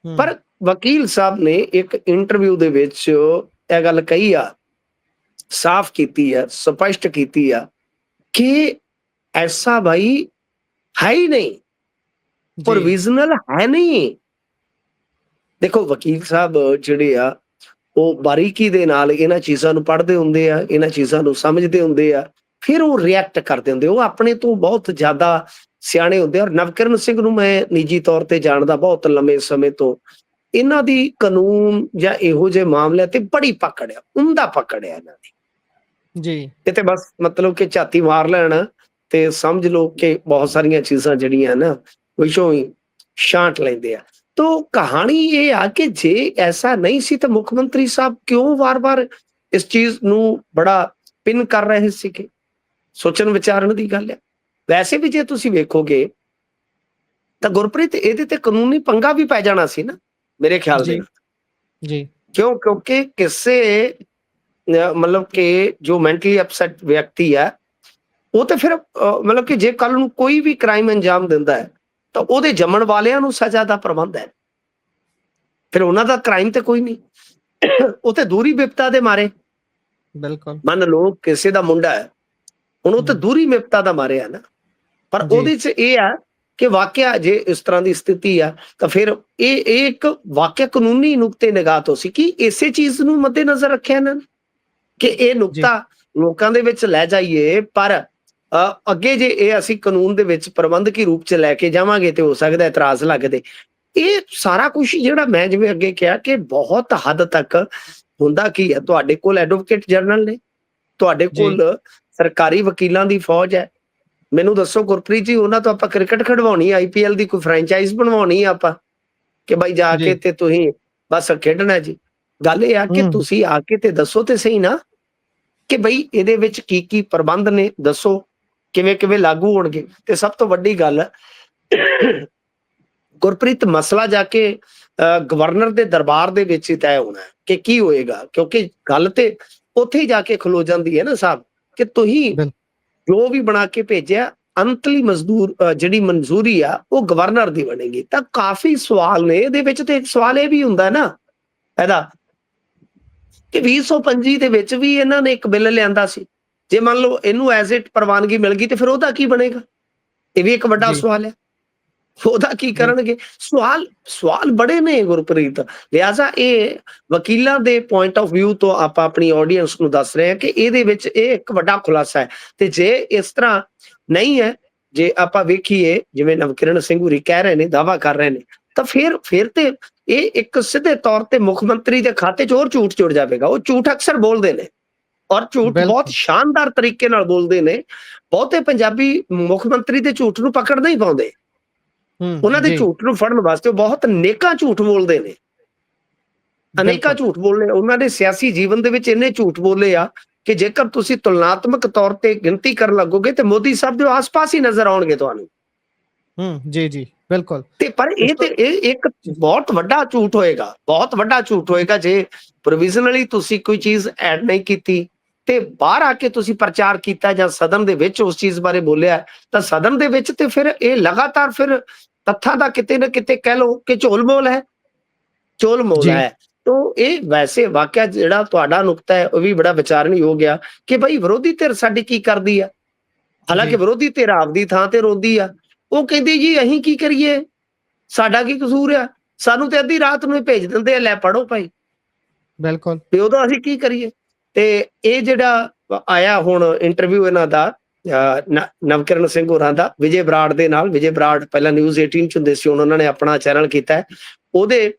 ਪਰ ਵਕੀਲ ਸਾਹਿਬ ਨੇ ਇੱਕ ਇੰਟਰਵਿਊ ਦੇ ਵਿੱਚ ਇਹ ਗੱਲ ਕਹੀ ਆ ਸਾਫ਼ ਕੀਤੀ ਆ, ਸਪਸ਼ਟ ਕੀਤੀ ਆ ਕਿ ਐਸਾ ਭਾਈ ਹੈ ਹੀ ਨਹੀਂ, ਜੀ ਪ੍ਰੋਵੀਜ਼ਨਲ ਹੈ ਨਹੀਂ। ਦੇਖੋ ਵਕੀਲ ਸਾਹਿਬ ਜਿਹੜੇ ਆ ਉਹ ਬਾਰੀਕੀ ਦੇ ਨਾਲ ਇਹਨਾਂ ਚੀਜ਼ਾਂ ਨੂੰ ਪੜ੍ਹਦੇ ਹੁੰਦੇ ਆ, ਇਹਨਾਂ ਚੀਜ਼ਾਂ ਨੂੰ ਸਮਝਦੇ ਹੁੰਦੇ ਆ, ਫਿਰ ਉਹ ਰਿਐਕਟ ਕਰਦੇ ਹੁੰਦੇ। ਉਹ ਆਪਣੇ ਤੋਂ ਬਹੁਤ ਜ਼ਿਆਦਾ ਸਿਆਣੇ ਹੁੰਦੇ ਆ। ਔਰ ਨਵਕਿਰਨ ਸਿੰਘ ਨੂੰ ਮੈਂ ਨਿੱਜੀ ਤੌਰ ਤੇ ਜਾਣਦਾ ਬਹੁਤ ਲੰਮੇ ਸਮੇਂ ਤੋਂ। ਇਹਨਾਂ ਦੀ ਕਾਨੂੰਨ ਜਾਂ ਇਹੋ ਜਿਹੇ ਮਾਮਲਿਆਂ ਤੇ ਬੜੀ ਪਕੜ ਆ, ਉਮਦਾ ਪਕੜ ਆ ਇਹਨਾਂ ਦੀ। ਜੀ ਇਹ ਤੇ ਬਸ ਮਤਲਬ ਕਿ ਝਾਤੀ ਮਾਰ ਲੈਣ ਤੇ ਸਮਝ ਲਓ ਕਿ ਬਹੁਤ ਸਾਰੀਆਂ ਚੀਜ਼ਾਂ ਜਿਹੜੀਆਂ ਨਾ ਵਿੱਚੋਂ ਹੀ ਛਾਂਟ ਲੈਂਦੇ ਆ। ਤੋ ਕਹਾਣੀ ਇਹ ਆ ਕਿ ਜੇ ਐਸਾ ਨਹੀਂ ਸੀ ਤਾਂ ਮੁੱਖ ਮੰਤਰੀ ਸਾਹਿਬ ਕਿਉਂ ਵਾਰ-ਵਾਰ ਇਸ ਚੀਜ਼ ਨੂੰ ਬੜਾ ਪਿੰਨ ਕਰ ਰਹੇ ਸੀਗੇ? ਸੋਚਣ ਵਿਚਾਰਨ ਦੀ ਗੱਲ ਹੈ। ਵੈਸੇ ਵੀ ਜੇ ਤੁਸੀਂ ਵੇਖੋਗੇ ਤਾਂ ਗੁਰਪ੍ਰੀਤ ਇਹਦੇ ਤੇ ਕਾਨੂੰਨੀ ਪੰਗਾ ਵੀ ਪੈ ਜਾਣਾ ਸੀ ਨਾ ਮੇਰੇ ਖਿਆਲ ਦੇ ਜੀ ਨਾਲ। ਜੀ ਕਿਉਂਕਿ ਕਿਸੇ ਮਤਲਬ ਕਿ ਜੋ ਮੈਂਟਲੀ ਅਪਸੈਟ ਵਿਅਕਤੀ ਹੈ ਉਹ ਤਾਂ ਫਿਰ ਮਤਲਬ ਕਿ ਜੇ ਕੱਲ ਨੂੰ ਕੋਈ ਵੀ ਕ੍ਰਾਈਮ ਅੰਜਾਮ ਦਿੰਦਾ ਹੈ ਤਾਂ ਉਹਦੇ ਜੰਮਣ ਵਾਲਿਆਂ ਨੂੰ ਸਜ਼ਾ ਦਾ ਪ੍ਰਬੰਧ ਹੈ। ਫਿਰ ਉਹਨਾਂ ਦਾ ਕ੍ਰਾਈਮ ਤੇ ਕੋਈ ਨਹੀਂ, ਉਹ ਤੇ ਦੂਰੀ ਬਿਪਤਾ ਦੇ ਮਾਰੇ। ਬਿਲਕੁਲ ਮੰਨ ਲਓ ਕਿਸੇ ਦਾ ਮੁੰਡਾ ਹੈ, ਹੁਣ ਉਹ ਤਾਂ ਦੂਰੀ ਬਿਪਤਾ ਦਾ ਮਾਰਿਆ ਨਾ, ਪਰ ਜੀ ਉਹਦੇ 'ਚ ਇਹ ਆ ਕਿ ਵਾਕਿਆ ਜੇ ਇਸ ਤਰ੍ਹਾਂ ਦੀ ਸਥਿਤੀ ਆ ਤਾਂ ਫਿਰ ਇਹ ਇੱਕ ਵਾਕਿਆ ਕਾਨੂੰਨੀ ਨੁਕਤੇ ਨਿਗਾਹ ਤੋਂ ਸੀ ਕਿ ਇਸੇ ਚੀਜ਼ ਨੂੰ ਮੱਦੇ ਨਜ਼ਰ ਰੱਖਿਆ ਇਹਨਾਂ ਨੇ ਕਿ ਇਹ ਜੀ ਨੁਕਤਾ ਲੋਕਾਂ ਦੇ ਵਿੱਚ ਲੈ ਜਾਈਏ, ਪਰ ਅੱਗੇ ਜੇ ਇਹ ਅਸੀਂ ਕਾਨੂੰਨ ਦੇ ਵਿੱਚ ਪ੍ਰਬੰਧਕੀ ਰੂਪ 'ਚ ਲੈ ਕੇ ਜਾਵਾਂਗੇ ਤੇ ਹੋ ਸਕਦਾ ਇਤਰਾਜ਼ ਲੱਗਦੇ। ਇਹ ਸਾਰਾ ਕੁਝ ਜਿਹੜਾ ਮੈਂ ਜਿਵੇਂ ਅੱਗੇ ਕਿਹਾ ਕਿ ਬਹੁਤ ਹੱਦ ਤੱਕ ਹੁੰਦਾ ਕੀ ਹੈ, ਤੁਹਾਡੇ ਕੋਲ ਐਡਵੋਕੇਟ ਜਨਰਲ ਨੇ, ਤੁਹਾਡੇ ਜੀ ਕੋਲ ਸਰਕਾਰੀ ਵਕੀਲਾਂ ਦੀ ਫੌਜ ਹੈ। ਮੈਨੂੰ ਦੱਸੋ ਗੁਰਪ੍ਰੀਤ ਜੀ, ਉਹਨਾਂ ਤੋਂ ਆਪਾਂ ਕ੍ਰਿਕਟ ਖਿਡਵਾਉਣੀ, IPL ਦੀ ਕੋਈ ਫਰੈਂਚਾਈਜ਼ ਬਣਵਾਉਣੀ ਆ ਆਪਾਂ ਕਿ ਬਾਈ ਜਾ ਕੇ ਜੀ ਤੇ ਤੁਸੀਂ ਬਸ ਖੇਡਣਾ ਜੀ? ਗੱਲ ਇਹ ਆ ਕਿ ਹੂੰ ਤੁਸੀਂ ਆ ਕੇ ਤੇ ਦੱਸੋ ਤੇ ਸਹੀ ਨਾ ਕਿ ਬਈ ਇਹਦੇ ਵਿੱਚ ਕੀ ਕੀ ਪ੍ਰਬੰਧ ਨੇ, ਦੱਸੋ ਕਿਵੇਂ ਕਿਵੇਂ ਲਾਗੂ ਹੋਣਗੇ। ਤੇ ਸਭ ਤੋਂ ਵੱਡੀ ਗੱਲ ਗੁਰਪ੍ਰੀਤ, ਮਸਲਾ ਜਾ ਕੇ ਗਵਰਨਰ ਦੇ ਦਰਬਾਰ ਦੇ ਵਿੱਚ ਹੀ ਤੈਅ ਹੋਣਾ ਹੈ ਕਿ ਕੀ ਹੋਏਗਾ, ਕਿਉਂਕਿ ਗੱਲ ਤੇ ਉੱਥੇ ਹੀ ਜਾ ਕੇ ਖਲੋ ਜਾਂਦੀ ਹੈ ਨਾ ਸਾਹਿਬ ਕਿ ਤੁਸੀਂ ਬਿਲ ਜੋ ਵੀ ਬਣਾ ਕੇ ਭੇਜਿਆ ਅੰਤਲੀ ਜਿਹੜੀ ਮਨਜ਼ੂਰੀ ਆ ਉਹ ਗਵਰਨਰ ਦੀ ਬਣੇਗੀ। ਤਾਂ ਕਾਫੀ ਸਵਾਲ ਨੇ ਇਹਦੇ ਵਿੱਚ। ਤੇ ਇੱਕ ਸਵਾਲ ਇਹ ਵੀ ਹੁੰਦਾ ਨਾ ਇਹਦਾ ਕਿ 2025 ਦੇ ਵਿੱਚ ਵੀ ਇਹਨਾਂ ਨੇ ਇੱਕ ਬਿੱਲ ਲਿਆਂਦਾ ਸੀ। ਜੇ ਮੰਨ ਲਓ ਇਹਨੂੰ ਐਜ਼ ਇਟ ਪ੍ਰਵਾਨਗੀ ਮਿਲ ਗਈ ਤੇ ਫਿਰ ਉਹਦਾ ਕੀ ਬਣੇਗਾ? ਇਹ ਵੀ ਇੱਕ ਵੱਡਾ ਜੀ ਸਵਾਲ ਹੈ। ਉਹਦਾ ਕੀ ਕਰਨਗੇ? ਸਵਾਲ ਬੜੇ ਨੇ ਗੁਰਪ੍ਰੀਤ। ਲਿਹਾਜ਼ਾ ਇਹ ਵਕੀਲਾਂ ਦੇ ਪੁਆਇੰਟ ਆਫ ਵਿਊ ਤੋਂ ਆਪਾਂ ਆਪਣੀ ਆਡੀਅנס ਨੂੰ ਦੱਸ ਰਹੇ ਹਾਂ ਕਿ ਇਹਦੇ ਵਿੱਚ ਇਹ ਇੱਕ ਵੱਡਾ ਖੁਲਾਸਾ ਹੈ। ਤੇ ਜੇ ਇਸ ਤਰ੍ਹਾਂ ਨਹੀਂ ਹੈ, ਜੇ ਆਪਾਂ ਵੇਖੀਏ ਜਿਵੇਂ ਨਵਕਿਰਨ ਸਿੰਘ ਹੋਰੀ ਕਹਿ ਰਹੇ ਨੇ, ਦਾਵਾ ਕਰ ਰਹੇ ਨੇ, ਤਾਂ ਫਿਰ ਤੇ ਇਹ ਇੱਕ ਸਿੱਧੇ ਤੌਰ ਤੇ ਮੁੱਖ ਮੰਤਰੀ ਦੇ ਖਾਤੇ 'ਚ ਹੋਰ ਝੂਠ ਜੁੜ ਜਾਵੇਗਾ। ਉਹ ਝੂਠ ਅਕਸਰ ਬੋਲਦੇ ਨੇ ਔਰ ਝੂਠ ਬਹੁਤ ਬਿਲਕੁਲ ਸ਼ਾਨਦਾਰ ਤਰੀਕੇ ਨਾਲ ਬੋਲਦੇ ਨੇ। ਬਹੁਤੇ ਪੰਜਾਬੀ ਮੁੱਖ ਮੰਤਰੀ ਦੇ ਝੂਠ ਨੂੰ ਪਕੜ ਨਹੀਂ ਪਾਉਂਦੇ। ਉਹਨਾਂ ਦੇ ਜੀ ਝੂਠ ਨੂੰ ਫੜਨ ਵਾਸਤੇ ਉਹ ਬਹੁਤ ਨੇਕਾਂ ਝੂਠ ਬੋਲਦੇ ਨੇ, ਅਨੇਕਾਂ ਬਿਲਕੁਲ ਝੂਠ ਬੋਲਨੇ। ਉਹਨਾਂ ਦੇ ਸਿਆਸੀ ਜੀਵਨ ਦੇ ਵਿੱਚ ਇੰਨੇ ਝੂਠ ਬੋਲੇ ਆ ਕਿ ਜੇਕਰ ਤੁਸੀਂ ਤੁਲਨਾਤਮਕ ਤੌਰ ਤੇ ਗਿਣਤੀ ਕਰਨ ਲੱਗੋਗੇ ਤੇ ਮੋਦੀ ਸਾਹਿਬ ਦੇ ਆਸ-ਪਾਸ ਹੀ ਨਜ਼ਰ ਆਉਣਗੇ ਤੁਹਾਨੂੰ। ਜੀ ਜੀ ਬਿਲਕੁਲ। ਤੇ ਪਰ ਇਸ ਤੋਂ ਇਹ ਇੱਕ ਜੀ ਬਹੁਤ ਵੱਡਾ ਝੂਠ ਹੋਏਗਾ, ਬਹੁਤ ਵੱਡਾ ਝੂਠ ਹੋਏਗਾ ਜੇ ਪ੍ਰੋਵੀਜ਼ਨਲੀ ਤੁਸੀਂ ਕੋਈ ਚੀਜ਼ ਐਡ ਨਹੀਂ ਕੀਤੀ ਤੇ ਬਾਹਰ ਆ ਕੇ ਤੁਸੀਂ ਪ੍ਰਚਾਰ ਕੀਤਾ ਜਾਂ ਸਦਨ ਦੇ ਵਿੱਚ ਉਸ ਚੀਜ਼ ਬਾਰੇ ਬੋਲਿਆ, ਤਾਂ ਸਦਨ ਦੇ ਵਿੱਚ ਤੇ ਫਿਰ ਇਹ ਲਗਾਤਾਰ ਫਿਰ ਤੱਥਾਂ ਦਾ ਕਿਤੇ ਨਾ ਕਿਤੇ ਕਹਿ ਲਓ ਕਿ ਝੋਲ-ਮੋਲ ਹੈ, ਝੋਲ-ਮੋਲ ਜੀ ਹੈ। ਤੋ ਇਹ ਵੈਸੇ ਵਾਕਿਆ ਜਿਹੜਾ ਤੁਹਾਡਾ ਨੁਕਤਾ ਹੈ ਉਹ ਵੀ ਬੜਾ ਵਿਚਾਰਨਯੋਗ ਆ ਕਿ ਭਾਈ ਵਿਰੋਧੀ ਧਿਰ ਸਾਡੀ ਕੀ ਕਰਦੀ ਆ। ਹਾਲਾਂਕਿ ਜੀ ਵਿਰੋਧੀ ਧਿਰ ਆਪਦੀ ਥਾਂ ਤੇ ਰੋਂਦੀ ਆ। ਉਹ ਕਹਿੰਦੀ ਜੀ ਅਸੀਂ ਕੀ ਕਰੀਏ, ਸਾਡਾ ਕੀ ਕਸੂਰ ਆ, ਸਾਨੂੰ ਤੇ ਅੱਧੀ ਰਾਤ ਨੂੰ ਹੀ ਭੇਜ ਦਿੰਦੇ ਆ, ਲੈ ਪੜੋ ਭਾਈ, ਬਿਲਕੁਲ ਤੇ ਉਦੋਂ ਅਸੀਂ ਕੀ ਕਰੀਏ। ਤੇ ਇਹ ਜਿਹੜਾ ਆਇਆ ਹੁਣ ਇੰਟਰਵਿਊ ਇਹਨਾਂ ਦਾ ਨਵਕਿਰਨ ਸਿੰਘ ਹੋਰਾਂ ਦਾ ਵਿਜੇ ਬਰਾੜ ਦੇ ਨਾਲ, ਵਿਜੇ ਬਰਾੜ ਪਹਿਲਾਂ ਨਿਊਜ਼ 18 ਚ ਹੁੰਦੇ ਸੀ, ਹੁਣ ਉਹਨਾਂ ਨੇ ਆਪਣਾ ਚੈਨਲ ਕੀਤਾ। ਉਹਦੇ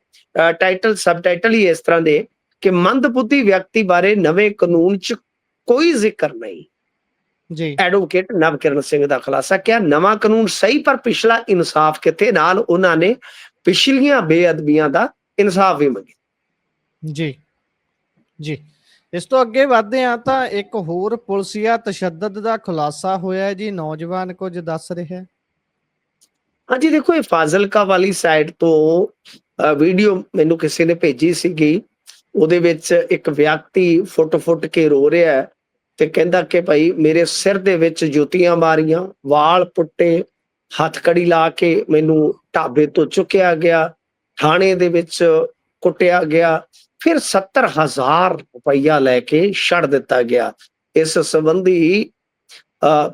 ਸਬਟਾਈਟਲ ਹੀ ਇਸ ਤਰ੍ਹਾਂ ਦੇ ਕਿ ਮੰਦਬੁੱਧੀ ਵਿਅਕਤੀ ਬਾਰੇ ਨਵੇਂ ਕਾਨੂੰਨ ਚ ਕੋਈ ਜ਼ਿਕਰ ਨਹੀਂ। ਜੀ ਐਡਵੋਕੇਟ ਨਵਕਿਰਨ ਸਿੰਘ ਦਾ ਖੁਲਾਸਾ, ਕਿਹਾ ਨਵਾਂ ਕਾਨੂੰਨ ਸਹੀ ਪਰ ਪਿਛਲਾ ਇਨਸਾਫ ਕਿੱਥੇ? ਨਾਲ ਉਹਨਾਂ ਨੇ ਪਿਛਲੀਆਂ ਬੇਅਦਬੀਆਂ ਦਾ ਇਨਸਾਫ ਵੀ ਮੰਗਿਆ। ਜੀ ਜੀ ਇਸ ਤੋਂ ਅੱਗੇ ਵਧਦੇ ਹਾਂ ਤਾਂ ਇੱਕ ਹੋਰ ਪੁਲਸੀਆ ਤਸ਼ੱਦਦ ਦਾ ਖੁਲਾਸਾ ਹੋਇਆ ਜੀ, ਨੌਜਵਾਨ ਕੁਝ ਦੱਸ ਰਿਹਾ। ਹਾਂਜੀ ਦੇਖੋ, ਇਹ ਫਾਜ਼ਿਲਕਾ ਵਾਲੀ ਸਾਈਡ ਤੋਂ ਵੀਡੀਓ ਮੈਨੂੰ ਕਿਸੇ ਨੇ ਭੇਜੀ ਸੀਗੀ। ਉਹਦੇ ਵਿੱਚ ਇੱਕ ਵਿਅਕਤੀ ਫੁੱਟ ਕੇ ਰੋ ਰਿਹਾ ਹੈ ਤੇ ਕਹਿੰਦਾ ਕਿ ਭਾਈ ਮੇਰੇ ਸਿਰ ਦੇ ਵਿੱਚ ਜੁੱਤੀਆਂ ਮਾਰੀਆਂ, ਵਾਲ ਪੁੱਟੇ, ਹੱਥਕੜੀ ਲਾ ਕੇ ਮੈਨੂੰ ਢਾਬੇ ਤੋਂ ਚੁੱਕਿਆ ਗਿਆ, ਥਾਣੇ ਦੇ ਵਿੱਚ ਕੁੱਟਿਆ ਗਿਆ, ਫਿਰ 70,000 ਰੁਪਈਆ ਲੈ ਕੇ ਛੱਡ ਦਿੱਤਾ ਗਿਆ। ਇਸ ਸੰਬੰਧੀ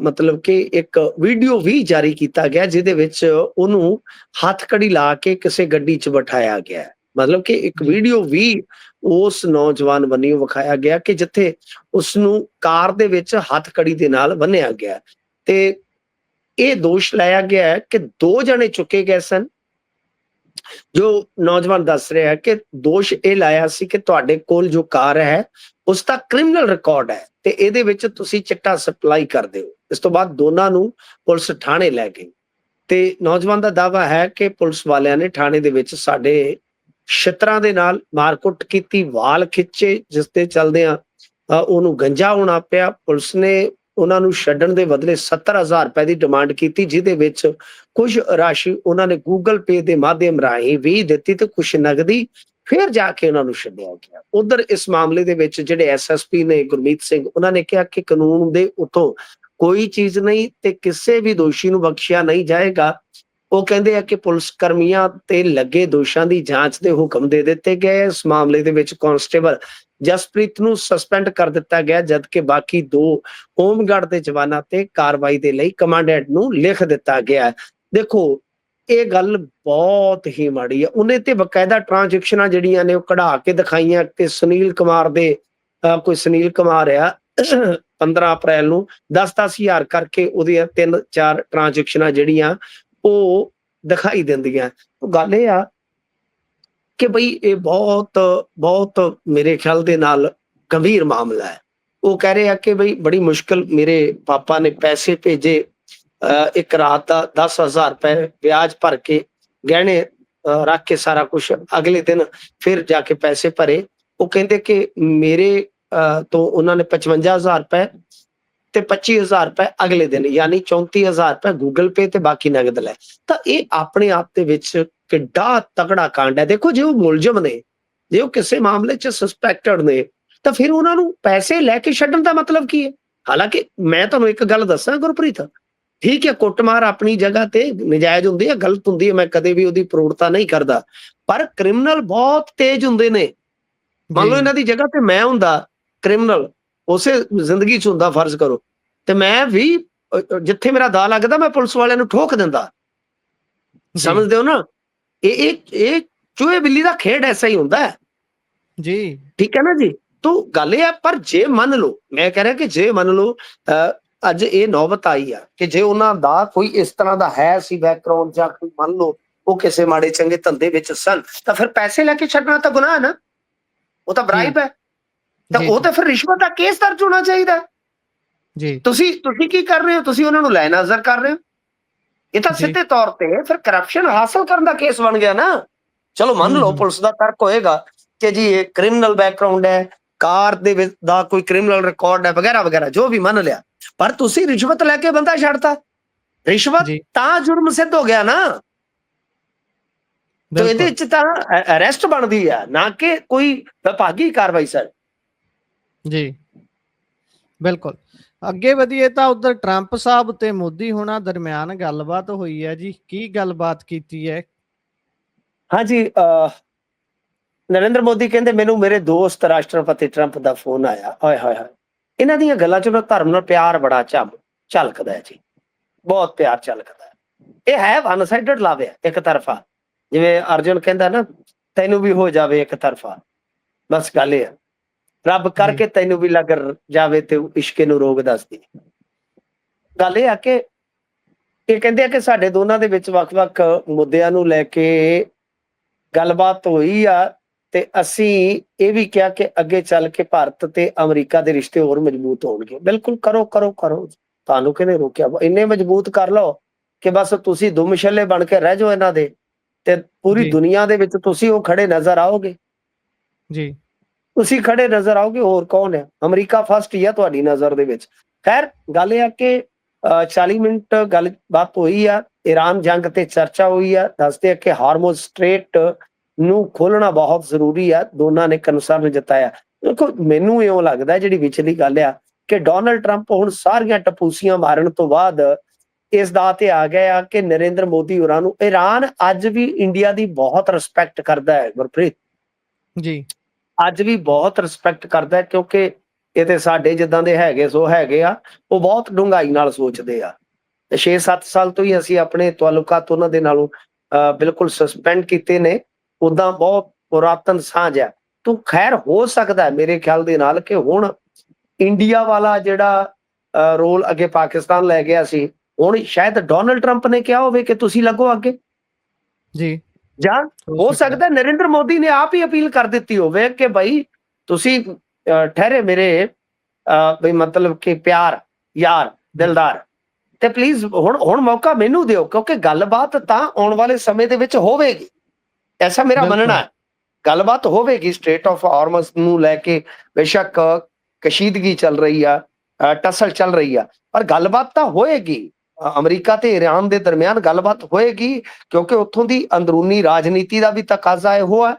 ਮਤਲਬ ਕਿ ਇੱਕ ਵੀਡੀਓ ਵੀ ਜਾਰੀ ਕੀਤਾ ਗਿਆ, ਜਿਹਦੇ ਵਿੱਚ ਉਹਨੂੰ ਹੱਥਕੜੀ ਲਾ ਕੇ ਕਿਸੇ ਗੱਡੀ 'ਚ ਬਿਠਾਇਆ ਗਿਆ ਹੈ। ਮਤਲਬ ਕਿ ਇੱਕ ਜੀ ਵੀਡੀਓ ਵੀ ਉਸ ਨੌਜਵਾਨ ਬੰਨਿਓ ਵਿਖਾਇਆ ਗਿਆ ਕਿ ਜਿੱਥੇ ਉਸਨੂੰ ਕਾਰ ਦੇ ਵਿੱਚ ਹੱਥਕੜੀ ਦੇ ਨਾਲ ਬੰਨ੍ਹਿਆ ਗਿਆ, ਤੇ ਇਹ ਦੋਸ਼ ਲਾਇਆ ਗਿਆ ਹੈ ਕਿ 2 ਜਣੇ ਚੁੱਕੇ ਗਏ ਸਨ। ਜੋ ਨੌਜਵਾਨ ਦੱਸ ਰਿਹਾ ਹੈ ਕਿ ਦੋਸ਼ ਇਹ ਲਾਇਆ ਸੀ ਕਿ ਤੁਹਾਡੇ ਕੋਲ ਜੋ ਕਾਰ ਹੈ ਉਸ ਦਾ ਕ੍ਰਿਮੀਨਲ ਰਿਕਾਰਡ ਹੈ ਤੇ ਇਹਦੇ ਵਿੱਚ ਤੁਸੀਂ ਚਿੱਟਾ ਸਪਲਾਈ ਕਰਦੇ ਹੋ। ਇਸ ਤੋਂ ਬਾਅਦ ਦੋਨਾਂ ਨੂੰ ਪੁਲਿਸ ਥਾਣੇ ਲੈ ਗਈ, ਤੇ ਨੌਜਵਾਨ ਦਾ ਦਾਅਵਾ ਹੈ ਕਿ ਪੁਲਿਸ ਵਾਲਿਆਂ ਨੇ ਥਾਣੇ ਦੇ ਵਿੱਚ ਸਾਡੇ ਛਿੱਤਰਾਂ ਦੇ ਨਾਲ ਮਾਰਕੁੱਟ ਕੀਤੀ, ਵਾਲ ਖਿੱਚੇ, ਜਿਸ ਦੇ ਚਲਦਿਆਂ ਉਹਨੂੰ ਗੰਜਾ ਹੋਣਾ ਪਿਆ। ਪੁਲਿਸ ਨੇ ਉਹਨਾਂ ਨੂੰ ਛੱਡਣ ਦੇ ਬਦਲੇ 70,000 ਰੁਪਏ ਦੀ ਡਿਮਾਂਡ ਕੀਤੀ, ਜਿਹਦੇ ਵਿੱਚ ਕੁਝ ਰਾਸ਼ੀ ਉਹਨਾਂ ਨੇ ਗੂਗਲ ਪੇ ਦੇ ਮਾਧਿਅਮ ਰਾਹੀਂ ਵੀ ਦਿੱਤੀ ਤੇ ਕੁਝ ਨਗਦੀ, ਫਿਰ ਜਾ ਕੇ ਉਹਨਾਂ ਨੂੰ ਛੱਡਿਆ ਗਿਆ। ਉਧਰ ਇਸ ਮਾਮਲੇ ਦੇ ਵਿੱਚ ਜਿਹੜੇ ਐਸਐਸਪੀ ਨੇ ਗੁਰਮੀਤ ਸਿੰਘ, ਉਹਨਾਂ ਨੇ ਕਿਹਾ ਕਿ ਕਾਨੂੰਨ ਦੇ ਉੱਤੋਂ ਕੋਈ ਚੀਜ਼ ਨਹੀਂ ਤੇ ਕਿਸੇ ਵੀ ਦੋਸ਼ੀ ਨੂੰ ਬਖਸ਼ਿਆ ਨਹੀਂ ਜਾਏਗਾ। ਉਹ ਕਹਿੰਦੇ ਆ ਕਿ ਪੁਲਿਸ ਕਰਮੀਆਂ ਤੇ ਲੱਗੇ ਦੋਸ਼ਾਂ ਦੀ ਜਾਂਚ ਦੇ ਹੁਕਮ ਦੇ ਦਿੱਤੇ ਗਏ। ਇਸ ਮਾਮਲੇ ਦੇ ਵਿੱਚ ਕਾਂਸਟੇਬਲ ਜਸਪ੍ਰੀਤ ਨੂੰ ਸਸਪੈਂਡ ਕਰ ਦਿੱਤਾ ਗਿਆ, ਜਦਕਿ ਬਾਕੀ 2 ਹੋਮਗਾਰਡ ਦੇ ਜਵਾਨਾਂ ਤੇ ਕਾਰਵਾਈ ਦੇ ਲਈ ਕਮਾਂਡੈਂਟ ਨੂੰ ਲਿਖ ਦਿੱਤਾ ਗਿਆ। ਦੇਖੋ, ਇਹ ਗੱਲ ਬਹੁਤ ਹੀ ਮਾੜੀ ਹੈ। ਉਹਨੇ ਤੇ ਬਕਾਇਦਾ ਟ੍ਰਾਂਜੈਕਸ਼ਨਾਂ ਜਿਹੜੀਆਂ ਨੇ ਉਹ ਕਢਾ ਕੇ ਦਿਖਾਈਆਂ ਕਿ ਸੁਨੀਲ ਕੁਮਾਰ ਦੇ ਕੋਈ ਸੁਨੀਲ ਕੁਮਾਰ ਆ 15 ਅਪ੍ਰੈਲ ਨੂੰ 10-10 ਹਜ਼ਾਰ ਕਰਕੇ ਉਹਦੀਆਂ 3-4 ਟ੍ਰਾਂਜੈਕਸ਼ਨਾਂ ਜਿਹੜੀਆਂ ਉਹ ਦਿਖਾਈ ਦਿੰਦੀਆਂ। ਗੱਲ ਇਹ ਆ ਕਿ ਬਈ ਇਹ ਬਹੁਤ ਬਹੁਤ ਮੇਰੇ ਖਿਆਲ ਦੇ ਨਾਲ ਗੰਭੀਰ ਮਾਮਲਾ ਹੈ। ਉਹ ਕਹਿ ਰਹੇ ਆ ਕਿ ਬਈ ਬੜੀ ਮੁਸ਼ਕਲ ਮੇਰੇ ਪਾਪਾ ਨੇ ਪੈਸੇ ਭੇਜੇ, ਇੱਕ ਰਾਤ ਦਾ 10,000 ਰੁਪਏ ਵਿਆਜ ਭਰ ਕੇ ਗਹਿਣੇ ਰੱਖ ਕੇ ਸਾਰਾ ਕੁਝ, ਅਗਲੇ ਦਿਨ ਫਿਰ ਜਾ ਕੇ ਪੈਸੇ ਭਰੇ। ਉਹ ਕਹਿੰਦੇ ਕਿ ਮੇਰੇ ਤੋਂ ਉਹਨਾਂ ਨੇ 55,000 ਰੁਪਏ ਤੇ 25,000 ਰੁਪਏ ਅਗਲੇ ਦਿਨ, ਯਾਨੀ 34,000 ਰੁਪਏ ਗੂਗਲ ਪੇ ਤੇ ਬਾਕੀ ਨਗਦ ਲੈ। ਤਾਂ ਇਹ ਆਪਣੇ ਆਪ ਦੇ ਵਿੱਚ ਕਿੱਡਾ ਤਕੜਾ ਕਾਂਡ ਹੈ। ਦੇਖੋ, ਜੇ ਉਹ ਮੁਲਜ਼ਮ ਨੇ, ਜੇ ਉਹ ਕਿਸੇ ਮਾਮਲੇ 'ਚ ਸਸਪੈਕਟਡ ਨੇ, ਤਾਂ ਫਿਰ ਉਹਨਾਂ ਨੂੰ ਪੈਸੇ ਲੈ ਕੇ ਛੱਡਣ ਦਾ ਮਤਲਬ ਕੀ ਹੈ? ਹਾਲਾਂਕਿ ਮੈਂ ਤੁਹਾਨੂੰ ਇੱਕ ਗੱਲ ਦੱਸਾਂ ਗੁਰਪ੍ਰੀਤ, ਠੀਕ ਹੈ, ਕੁੱਟਮਾਰ ਆਪਣੀ ਜਗ੍ਹਾ ਤੇ ਨਜਾਇਜ਼ ਹੁੰਦੀ ਹੈ, ਗਲਤ ਹੁੰਦੀ ਹੈ, ਮੈਂ ਕਦੇ ਵੀ ਉਹਦੀ ਪ੍ਰੋੜਤਾ ਨਹੀਂ ਕਰਦਾ, ਪਰ ਕ੍ਰਿਮੀਨਲ ਬਹੁਤ ਤੇਜ਼ ਹੁੰਦੇ ਨੇ। ਮੰਨ ਲਓ ਇਹਨਾਂ ਦੀ ਜਗ੍ਹਾ ਤੇ ਮੈਂ ਹੁੰਦਾ ਕ੍ਰਿਮੀਨਲ, ਉਸੇ ਜ਼ਿੰਦਗੀ 'ਚ ਹੁੰਦਾ ਫਰਜ਼ ਕਰੋ, ਤੇ ਮੈਂ ਵੀ ਜਿੱਥੇ ਮੇਰਾ ਦਾ ਲੱਗਦਾ ਮੈਂ ਪੁਲਿਸ ਵਾਲਿਆਂ ਨੂੰ ਠੋਕ ਦਿੰਦਾ। ਸਮਝਦੇ ਹੋ ਨਾ? ਇਹ ਚੂਹੇ ਬਿੱਲੀ ਦਾ ਖੇਡ ਐਸਾ ਹੀ ਹੁੰਦਾ ਹੈ ਜੀ। ਠੀਕ ਹੈ ਨਾ ਜੀ। ਤੋ ਗੱਲ ਇਹ ਹੈ, ਪਰ ਜੇ ਮੰਨ ਲਓ, ਮੈਂ ਕਹਿ ਰਿਹਾ ਕਿ ਜੇ ਮੰਨ ਲਓ ਅੱਜ ਇਹ ਨੌਬਤ ਆਈ ਆ ਕਿ ਜੇ ਉਹਨਾਂ ਦਾ ਕੋਈ ਇਸ ਤਰ੍ਹਾਂ ਦਾ ਹੈ ਸੀ ਬੈਕਗ੍ਰਾਉਂਡ, ਜਾਂ ਕੋਈ ਮੰਨ ਲਓ ਉਹ ਕਿਸੇ ਮਾੜੇ ਚੰਗੇ ਧੰਦੇ ਵਿੱਚ ਸਨ, ਤਾਂ ਫਿਰ ਪੈਸੇ ਲੈ ਕੇ ਛੱਡਣਾ ਤਾਂ ਗੁਨਾਹ ਹੈ ਨਾ, ਉਹ ਤਾਂ ਬਰਾਈਬ ਹੈ, ਤਾਂ ਉਹ ਤਾਂ ਫਿਰ ਰਿਸ਼ਵਤ ਦਾ ਕੇਸ ਦਰਜ ਹੋਣਾ ਚਾਹੀਦਾ ਜੀ। ਤੁਸੀਂ ਕੀ ਕਰ ਰਹੇ ਹੋ? ਤੁਸੀਂ ਉਹਨਾਂ ਨੂੰ ਲੈਨਾਜ਼ਰ ਕਰ ਰਹੇ ਹੋ। ਇਹ ਤਾਂ ਸਿੱਧੇ ਤੌਰ ਤੇ ਫਿਰ ਕਰਪਸ਼ਨ ਹਾਸਲ ਕਰਨ ਦਾ ਕੇਸ ਬਣ ਗਿਆ ਨਾ। ਚਲੋ ਮੰਨ ਲਓ ਪੁਲਿਸ ਦਾ ਤਰਕ ਹੋਏਗਾ ਕਿ ਜੀ ਇਹ ਕ੍ਰਿਮੀਨਲ ਬੈਕਗ੍ਰਾਉਂਡ ਹੈ, ਕਾਰ ਦੇ ਵਿੱਚ ਦਾ ਕੋਈ ਕ੍ਰਿਮੀਨਲ ਰਿਕਾਰਡ ਹੈ, ਵਗੈਰਾ ਵਗੈਰਾ, ਜੋ ਵੀ ਮੰਨ ਲਿਆ, ਪਰ ਤੁਸੀਂ ਰਿਸ਼ਵਤ ਲੈ ਕੇ ਬੰਦਾ ਛੱਡਤਾ, ਰਿਸ਼ਵਤ ਤਾਂ ਜੁਰਮ ਸਿੱਧ ਹੋ ਗਿਆ ਨਾ। ਤੇ ਇਹਦੇ ਵਿੱਚ ਤਾਂ ਅਰੈਸਟ ਬਣਦੀ ਆ, ਨਾ ਕਿ ਕੋਈ ਵਿਭਾਗੀ ਕਾਰਵਾਈ। ਸਰ ਜੀ ਬਿਲਕੁਲ। ਅੱਗੇ ਵਧੀਏ ਤਾਂ ਉਧਰ ਟਰੰਪ ਸਾਹਿਬ ਤੇ ਮੋਦੀ ਹੋਣਾ ਦਰਮਿਆਨ ਗੱਲਬਾਤ ਹੋਈ ਹੈ ਜੀ, ਕੀ ਗੱਲਬਾਤ ਕੀਤੀ ਹੈ? ਹਾਂਜੀ, ਨਰਿੰਦਰ ਮੋਦੀ ਕਹਿੰਦੇ ਮੈਨੂੰ ਮੇਰੇ ਦੋਸਤ ਰਾਸ਼ਟਰਪਤੀ ਟਰੰਪ ਦਾ ਫੋਨ ਆਇਆ। ਹਾਏ ਹਾਏ ਹਾਏ, ਇਹਨਾਂ ਦੀਆਂ ਗੱਲਾਂ 'ਚ ਧਰਮ ਨਾਲ ਪਿਆਰ ਬੜਾ ਝਲਕਦਾ ਹੈ ਜੀ, ਬਹੁਤ ਪਿਆਰ ਝਲਕਦਾ ਹੈ। ਇਹ ਹੈ ਵਨ ਸਾਈਡਡ ਲਵ ਹੈ, ਇੱਕ ਤਰਫਾ। ਜਿਵੇਂ ਅਰਜੁਨ ਕਹਿੰਦਾ ਨਾ, ਤੈਨੂੰ ਵੀ ਹੋ ਜਾਵੇ ਇੱਕ ਤਰਫਾ, ਬਸ ਗੱਲ ਇਹ ਹੈ, ਰੱਬ ਕਰਕੇ ਤੈਨੂੰ ਵੀ ਲੱਗ ਜਾਵੇ ਤੇ ਇਸ਼ਕੇ ਨੂੰ ਰੋਗ ਦੱਸਦੀ। ਗੱਲ ਇਹ ਆ ਕਿ ਇਹ ਕਹਿੰਦੇ ਆ ਕਿ ਸਾਡੇ ਦੋਨਾਂ ਦੇ ਵਿੱਚ ਵੱਖ-ਵੱਖ ਮੁੱਦਿਆਂ ਨੂੰ ਲੈ ਕੇ ਗੱਲਬਾਤ ਹੋਈ ਆ, ਤੇ ਅਸੀਂ ਇਹ ਵੀ ਕਿਹਾ ਕਿ ਅੱਗੇ ਚੱਲ ਕੇ ਭਾਰਤ ਤੇ ਅਮਰੀਕਾ ਦੇ ਰਿਸ਼ਤੇ ਹੋਰ ਮਜ਼ਬੂਤ ਹੋਣਗੇ। ਬਿਲਕੁਲ, ਕਰੋ ਕਰੋ ਕਰੋ, ਤੁਹਾਨੂੰ ਕਿਹਨੇ ਰੋਕਿਆ? ਇੰਨੇ ਮਜ਼ਬੂਤ ਕਰ ਲਓ ਕਿ ਬਸ ਤੁਸੀਂ ਦੁਮਸ਼ੱਲੇ ਬਣ ਕੇ ਰਹਿ ਜਾਓ ਇਹਨਾਂ ਦੇ, ਤੇ ਪੂਰੀ ਦੁਨੀਆ ਦੇ ਵਿੱਚ ਤੁਸੀਂ ਉਹ ਖੜੇ ਨਜ਼ਰ ਆਓਗੇ ਜੀ। ਤੁਸੀਂ ਖੜੇ ਨਜ਼ਰ ਆਓਗੇ, ਹੋਰ ਕੌਣ ਹੈ? ਅਮਰੀਕਾ ਫਸਟ ਹੀ ਆ ਤੁਹਾਡੀ ਨਜ਼ਰ ਦੇ ਵਿੱਚ। ਖੈਰ, ਗੱਲ ਇਹ ਆ ਕਿ 40 ਮਿੰਟ ਗੱਲਬਾਤ ਹੋਈ ਆ, ਈਰਾਨ ਜੰਗ ਤੇ ਚਰਚਾ ਹੋਈ ਆ। ਦੱਸਦੇ ਆ ਕਿ ਹਾਰਮੋਜ਼ ਸਟ੍ਰੇਟ ਨੂੰ ਖੋਲਣਾ ਬਹੁਤ ਜ਼ਰੂਰੀ ਆ, ਦੋਨਾਂ ਨੇ ਕੰਸਰਨ ਜਤਾਇਆ। ਦੇਖੋ, ਮੈਨੂੰ ਇਉਂ ਲੱਗਦਾ ਜਿਹੜੀ ਵਿਚਲੀ ਗੱਲ ਆ ਕਿ ਡੋਨਲਡ ਟਰੰਪ ਹੁਣ ਸਾਰੀਆਂ ਟਪੂਸੀਆਂ ਮਾਰਨ ਤੋਂ ਬਾਅਦ ਇਸ ਦਾ ਤੇ ਆ ਗਿਆ ਕਿ ਨਰਿੰਦਰ ਮੋਦੀ ਹੋਰਾਂ ਨੂੰ ਈਰਾਨ ਅੱਜ ਵੀ ਇੰਡੀਆ ਦੀ ਬਹੁਤ ਰਿਸਪੈਕਟ ਕਰਦਾ ਹੈ ਗੁਰਪ੍ਰੀਤ। ਜੀ, ਅੱਜ ਵੀ ਬਹੁਤ ਰਿਸਪੈਕਟ ਕਰਦਾ ਹੈ, ਕਿਉਂਕਿ ਇਹ ਤੇ ਸਾਡੇ ਜਿੱਦਾਂ ਦੇ ਹੈਗੇ ਸੋ ਹੈਗੇ ਆ, ਉਹ ਬਹੁਤ ਡੂੰਘਾਈ ਨਾਲ ਸੋਚਦੇ ਆ। ਤੇ 6-7 ਸਾਲ ਤੋਂ ਹੀ ਅਸੀਂ ਆਪਣੇ ਤਾਲੁਕਾਤ ਉਹਨਾਂ ਦੇ ਨਾਲੋਂ ਬਿਲਕੁਲ ਸਸਪੈਂਡ ਕੀਤੇ ਨੇ। ਉਦਾਂ ਬਹੁਤ ਪੁਰਾਤਨ ਸਾਂਝ ਹੈ। ਤੋ ਖੈਰ ਹੋ ਸਕਦਾ ਹੈ ਮੇਰੇ ਖਿਆਲ ਦੇ ਨਾਲ ਕਿ ਹੁਣ ਇੰਡੀਆ ਵਾਲਾ ਜਿਹੜਾ ਰੋਲ ਅੱਗੇ ਪਾਕਿਸਤਾਨ ਲੈ ਗਿਆ ਸੀ, ਹੁਣ ਸ਼ਾਇਦ ਡੋਨਲਡ ਟਰੰਪ ਨੇ ਕਿਹਾ ਹੋਵੇ ਕਿ ਤੁਸੀਂ ਲੱਗੋ ਅੱਗੇ, ਜੀ, ਜਾਂ ਹੋ ਹੋ ਸਕਦਾ। ਸਕਦਾ ਨਰਿੰਦਰ ਮੋਦੀ ਨੇ ਆਪ ਹੀ ਅਪੀਲ ਕਰ ਦਿੱਤੀ ਹੋਵੇ ਕਿ ਭਾਈ ਤੁਸੀਂ ਠਹਿਰੇ ਮੇਰੇ ਵੀ ਮਤਲਬ ਕਿ ਪਿਆਰ ਯਾਰ ਜੀ, ਦਿਲਦਾਰ, ਤੇ ਪਲੀਜ਼ ਹੁਣ ਮੌਕਾ ਮੈਨੂੰ ਦਿਓ, ਕਿਉਂਕਿ ਗੱਲਬਾਤ ਤਾਂ ਆਉਣ ਵਾਲੇ ਸਮੇਂ ਦੇ ਵਿੱਚ ਹੋਵੇਗੀ, ਐਸਾ ਮੇਰਾ ਮੰਨਣਾ ਬਿਲਕੁਲ, ਹੈ। ਗੱਲਬਾਤ ਹੋਵੇਗੀ ਸਟ੍ਰੇਟ ਆਫ ਹਾਰਮਜ਼ ਨੂੰ ਲੈ ਕੇ, ਬੇਸ਼ੱਕ ਕਸ਼ੀਦਗੀ ਚੱਲ ਰਹੀ ਆ, ਟਸਲ ਚੱਲ ਰਹੀ ਆ, ਪਰ ਗੱਲਬਾਤ ਤਾਂ ਹੋਏਗੀ। ਅਮਰੀਕਾ ਤੇ ਈਰਾਨ ਦੇ ਦਰਮਿਆਨ ਗੱਲਬਾਤ ਹੋਏਗੀ, ਕਿਉਂਕਿ ਉੱਥੋਂ ਦੀ ਅੰਦਰੂਨੀ ਰਾਜਨੀਤੀ ਦਾ ਵੀ ਤਕਾਜ਼ਾ ਇਹੋ ਹੈ।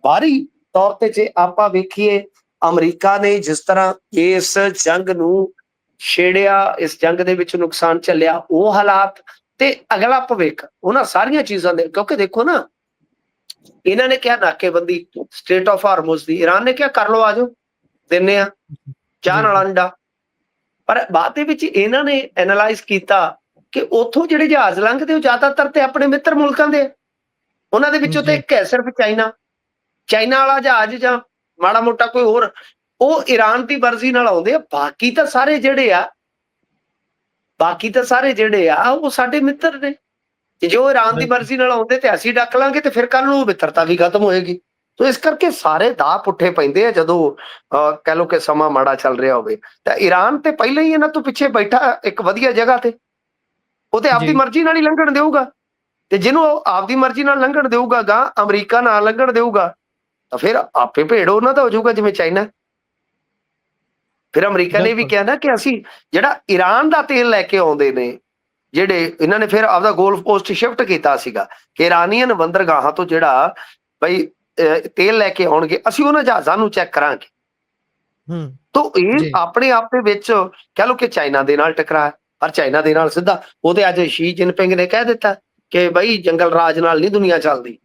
ਬਾਹਰੀ ਤੌਰ ਤੇ ਜੇ ਆਪਾਂ ਵੇਖੀਏ, ਅਮਰੀਕਾ ਨੇ ਜਿਸ ਤਰ੍ਹਾਂ ਇਸ ਜੰਗ ਨੂੰ ਛੇੜਿਆ, ਇਸ ਜੰਗ ਦੇ ਵਿੱਚ ਨੁਕਸਾਨ ਝੱਲਿਆ, ਉਹ ਹਾਲਾਤ ਤੇ ਅਗਲਾ ਭਵਿੱਖ, ਉਹਨਾਂ ਸਾਰੀਆਂ ਚੀਜ਼ਾਂ ਦੇ, ਕਿਉਂਕਿ ਦੇਖੋ ਨਾ, ਇਹਨਾਂ ਨੇ ਕਿਹਾ ਨਾਕੇਬੰਦੀ ਸਟ੍ਰੇਟ ਆਫ ਹਾਰਮੋਜ਼ ਦੀ, ਈਰਾਨ ਨੇ ਕਿਹਾ ਕਰ ਲਓ, ਆ ਜਾਓ, ਦਿੰਨੇ ਆ ਚਾਹ ਜੀ, ਨਾਲ ਜੀ, ਅੰਡਾ। ਪਰ ਬਾਅਦ ਦੇ ਵਿੱਚ ਇਹਨਾਂ ਨੇ ਐਨਾਲਾਈਜ਼ ਕੀਤਾ ਕਿ ਉੱਥੋਂ ਜਿਹੜੇ ਜਹਾਜ਼ ਲੰਘਦੇ ਉਹ ਜ਼ਿਆਦਾਤਰ ਤੇ ਆਪਣੇ ਮਿੱਤਰ ਮੁਲਕਾਂ ਦੇ ਆ। ਉਹਨਾਂ ਦੇ ਵਿੱਚੋਂ ਤੇ ਜੀ, ਇੱਕ ਹੈ ਸਿਰਫ ਚਾਈਨਾ। ਚਾਈਨਾ ਵਾਲਾ ਜਹਾਜ਼ ਜਾਂ ਮਾੜਾ ਮੋਟਾ ਕੋਈ ਹੋਰ, ਉਹ ਈਰਾਨ ਦੀ ਮਰਜ਼ੀ ਨਾਲ ਆਉਂਦੇ ਆ। ਬਾਕੀ ਤਾਂ ਸਾਰੇ ਜਿਹੜੇ ਆ ਉਹ ਸਾਡੇ ਮਿੱਤਰ ਨੇ। ਤੇ ਜੋ ਈਰਾਨ ਦੀ ਬਿਲਕੁਲ, ਮਰਜ਼ੀ ਨਾਲ ਆਉਂਦੇ ਤੇ ਅਸੀਂ ਡੱਕ ਲਾਂਗੇ, ਤੇ ਫਿਰ ਕੱਲ ਨੂੰ ਉਹ ਮਿੱਤਰਤਾ ਵੀ ਖਤਮ ਹੋਏਗੀ। ਤੋ ਇਸ ਕਰਕੇ ਸਾਰੇ ਦਾਅ ਪੁੱਠੇ ਪੈਂਦੇ ਆ ਜਦੋਂ ਕਹਿ ਲਓ ਕਿ ਸਮਾਂ ਮਾੜਾ ਚੱਲ ਰਿਹਾ ਹੋਵੇ। ਤਾਂ ਈਰਾਨ ਤੇ ਪਹਿਲਾਂ ਹੀ ਇਹਨਾਂ ਤੋਂ ਪਿੱਛੇ ਬੈਠਾ ਇੱਕ ਵਧੀਆ ਜਗ੍ਹਾ ਤੇ, ਉਹ ਤੇ ਆਪਦੀ ਜੀ, ਮਰਜ਼ੀ ਨਾਲ ਹੀ ਲੰਘਣ ਦੇਊਗਾ। ਤੇ ਜਿਹਨੂੰ ਉਹ ਆਪਦੀ ਮਰਜ਼ੀ ਨਾਲ ਲੰਘਣ ਦੇਊਗਾ, ਗਾਂ ਅਮਰੀਕਾ ਨਾਲ ਲੰਘਣ ਦੇਊਗਾ, ਤਾਂ ਫਿਰ ਆਪੇ ਭੇੜ ਉਹਨਾਂ ਦਾ ਹੋ ਜਾਊਗਾ ਜਿਵੇਂ ਚਾਈਨਾ। ਫਿਰ ਅਮਰੀਕਾ ਨੇ ਵੀ ਬਿਲਕੁਲ, ਕਿਹਾ ਨਾ ਕਿ ਅਸੀਂ ਜਿਹੜਾ ਈਰਾਨ ਦਾ ਤੇਲ ਲੈ ਕੇ ਆਉਂਦੇ ਨੇ, ਜਿਹੜੇ ਇਹਨਾਂ ਨੇ ਫਿਰ ਆਪਦਾ ਗੋਲਫ ਪੋਸਟ ਸ਼ਿਫਟ ਕੀਤਾ ਸੀਗਾ ਕਿ ਇਰਾਨੀਅਨ ਬੰਦਰਗਾਹਾਂ ਤੋਂ ਜਿਹੜਾ ਬਈ ਤੇਲ ਲੈ ਕੇ ਆਉਣਗੇ, ਅਸੀਂ ਉਹਨਾਂ ਜਹਾਜ਼ਾਂ ਨੂੰ ਚੈੱਕ ਕਰਾਂਗੇ। ਹੂੰ, ਤੋ ਇਹ ਜੀ, ਆਪਣੇ ਆਪ ਦੇ ਵਿੱਚ ਕਹਿ ਲਓ ਕਿ ਚਾਈਨਾ ਦੇ ਨਾਲ ਟਕਰਾਇਆ, ਪਰ ਚਾਈਨਾ ਦੇ ਨਾਲ ਸਿੱਧਾ ਉਹ ਤੇ ਅੱਜ ਸ਼ੀ ਜਿਨਪਿੰਗ ਨੇ ਕਹਿ ਦਿੱਤਾ ਕਿ ਬਈ ਜੰਗਲ ਰਾਜ ਨਾਲ ਨਹੀਂ ਦੁਨੀਆ ਚੱਲਦੀ,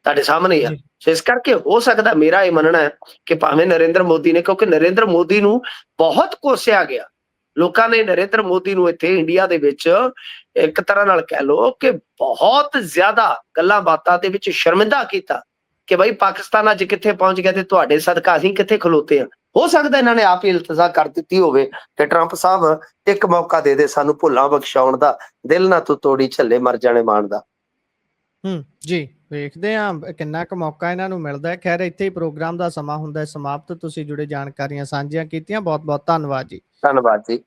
ਤੁਹਾਡੇ ਸਾਹਮਣੇ ਆ। ਜੀ, ਸੋ ਇਸ ਕਰਕੇ ਹੋ ਸਕਦਾ, ਮੇਰਾ ਇਹ ਮੰਨਣਾ ਹੈ ਕਿ ਭਾਵੇਂ ਨਰਿੰਦਰ ਮੋਦੀ ਨੇ, ਕਿਉਂਕਿ ਨਰਿੰਦਰ ਮੋਦੀ ਨੂੰ ਬਹੁਤ ਕੋਸਿਆ ਗਿਆ, ਲੋਕਾਂ ਨੇ ਨਰਿੰਦਰ ਮੋਦੀ ਨੂੰ ਇੱਥੇ ਇੰਡੀਆ ਦੇ ਵਿੱਚ ਇੱਕ ਤਰ੍ਹਾਂ ਨਾਲ ਕਹਿ ਲਓ ਕਿ ਬਹੁਤ ਜ਼ਿਆਦਾ ਗੱਲਾਂ ਬਾਤਾਂ ਦੇ ਵਿੱਚ ਸ਼ਰਮਿੰਦਾ ਕੀਤਾ ਕਿ ਬਈ ਪਾਕਿਸਤਾਨ ਅੱਜ ਕਿੱਥੇ ਪਹੁੰਚ ਗਿਆ ਤੇ ਤੁਹਾਡੇ ਸਦਕਾ ਅਸੀਂ ਕਿੱਥੇ ਖਲੋਤੇ ਆ। ਹੋ ਸਕਦਾ ਇਹਨਾਂ ਨੇ ਆਪ ਹੀ ਇਲਤਜ਼ਾ ਕਰ ਦਿੱਤੀ ਹੋਵੇ ਕਿ ਟਰੰਪ ਸਾਹਿਬ ਇੱਕ ਮੌਕਾ ਦੇ ਦੇ ਸਾਨੂੰ ਭੁੱਲਾਂ ਬਖਸ਼ਾਉਣ ਦਾ, ਦਿਲ ਨਾ ਤੂੰ ਤੋੜੀ ਝੱਲੇ ਮਰ ਜਾਣੇ ਮਾਣ ਦਾ। ਜੀ। ਵੇਖਦੇ ਹਾਂ ਕਿੰਨਾ ਕੁ ਮੌਕਾ ਇਹਨਾਂ ਨੂੰ ਮਿਲਦਾ ਹੈ। ਖੈਰ ਇੱਥੇ ਹੀ ਪ੍ਰੋਗਰਾਮ ਦਾ ਸਮਾਂ ਹੁੰਦਾ ਹੈ ਸਮਾਪਤ। ਤੁਸੀਂ ਜੁੜੇ ਜਾਣਕਾਰੀਆਂ ਸਾਂਝੀਆਂ ਕੀਤੀਆਂ, ਬਹੁਤ ਬਹੁਤ ਧੰਨਵਾਦ ਜੀ। ਧੰਨਵਾਦ ਜੀ।